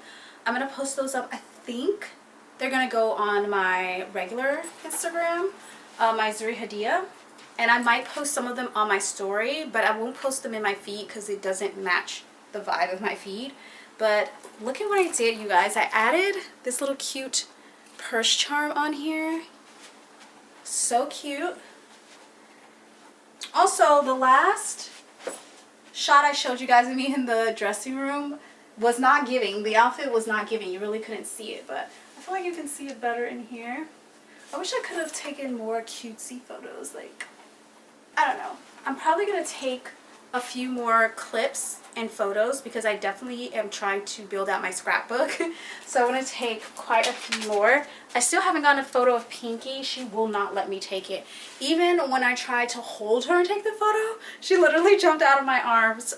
I'm gonna post those up. I think they're gonna go on my regular Instagram, my Zuri Hadia, and I might post some of them on my story, but I won't post them in my feed because it doesn't match the vibe of my feed. But look at what I did, you guys. I added this little cute purse charm on here. So cute. Also, the last shot I showed you guys of me in the dressing room was not giving. The outfit was not giving. You really couldn't see it, but I feel like you can see it better in here. I wish I could have taken more cutesy photos. Like, I don't know. I'm probably going to take a few more clips and photos because I definitely am trying to build out my scrapbook. So I'm going to take quite a few more. I still haven't gotten a photo of Pinky. She will not let me take it. Even when I tried to hold her and take the photo, she literally jumped out of my arms.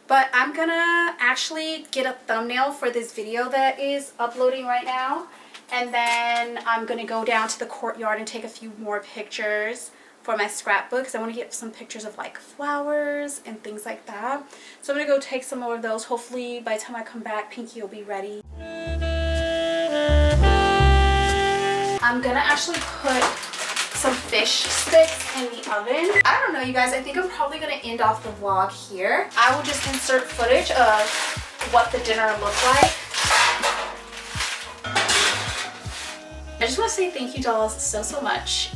But I'm gonna actually get a thumbnail for this video that is uploading right now. And then I'm gonna go down to the courtyard and take a few more pictures for my scrapbook because I want to get some pictures of like flowers and things like that. So I'm gonna go take some more of those. Hopefully by the time I come back, Pinky will be ready. I'm gonna actually put some fish sticks in the oven. I don't know, you guys. I think I'm probably gonna end off the vlog here. I will just insert footage of what the dinner looked like. I just want to say thank you, dolls, so much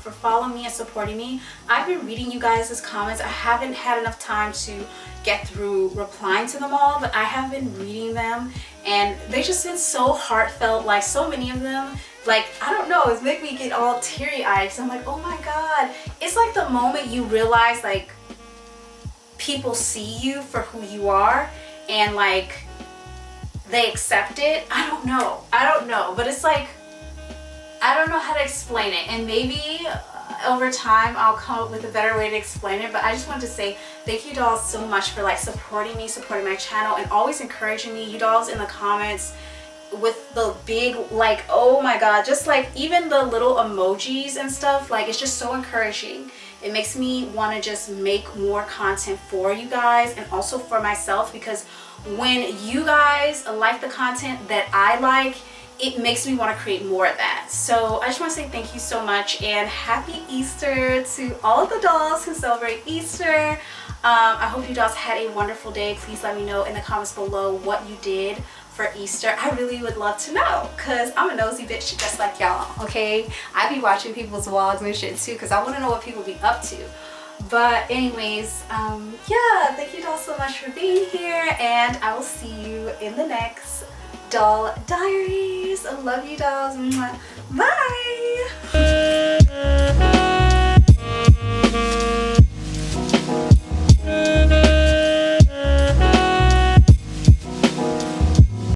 for following me and supporting me. I've been reading you guys' comments. I haven't had enough time to get through replying to them all, but I have been reading them and they just been so heartfelt. Like, so many of them, like, I don't know, it's making me get all teary-eyed. So I'm like, oh my god. It's like the moment you realize like people see you for who you are and like they accept it. I don't know, but it's like, I don't know how to explain it, and maybe over time I'll come up with a better way to explain it. But I just wanted to say thank you, dolls, so much for like supporting me, supporting my channel, and always encouraging me. You dolls in the comments with the big, like, oh my god, just like even the little emojis and stuff, like, it's just so encouraging. It makes me want to just make more content for you guys and also for myself, because when you guys like the content that I like, it makes me want to create more of that. So I just want to say thank you so much, and happy Easter to all of the dolls who celebrate Easter. I hope you dolls had a wonderful day. Please let me know in the comments below what you did for Easter. I really would love to know, because I'm a nosy bitch just like y'all, okay? I be watching people's vlogs and shit too, because I want to know what people be up to. But anyways, yeah, thank you dolls so much for being here, and I will see you in the next doll diaries. I love you dolls. Bye.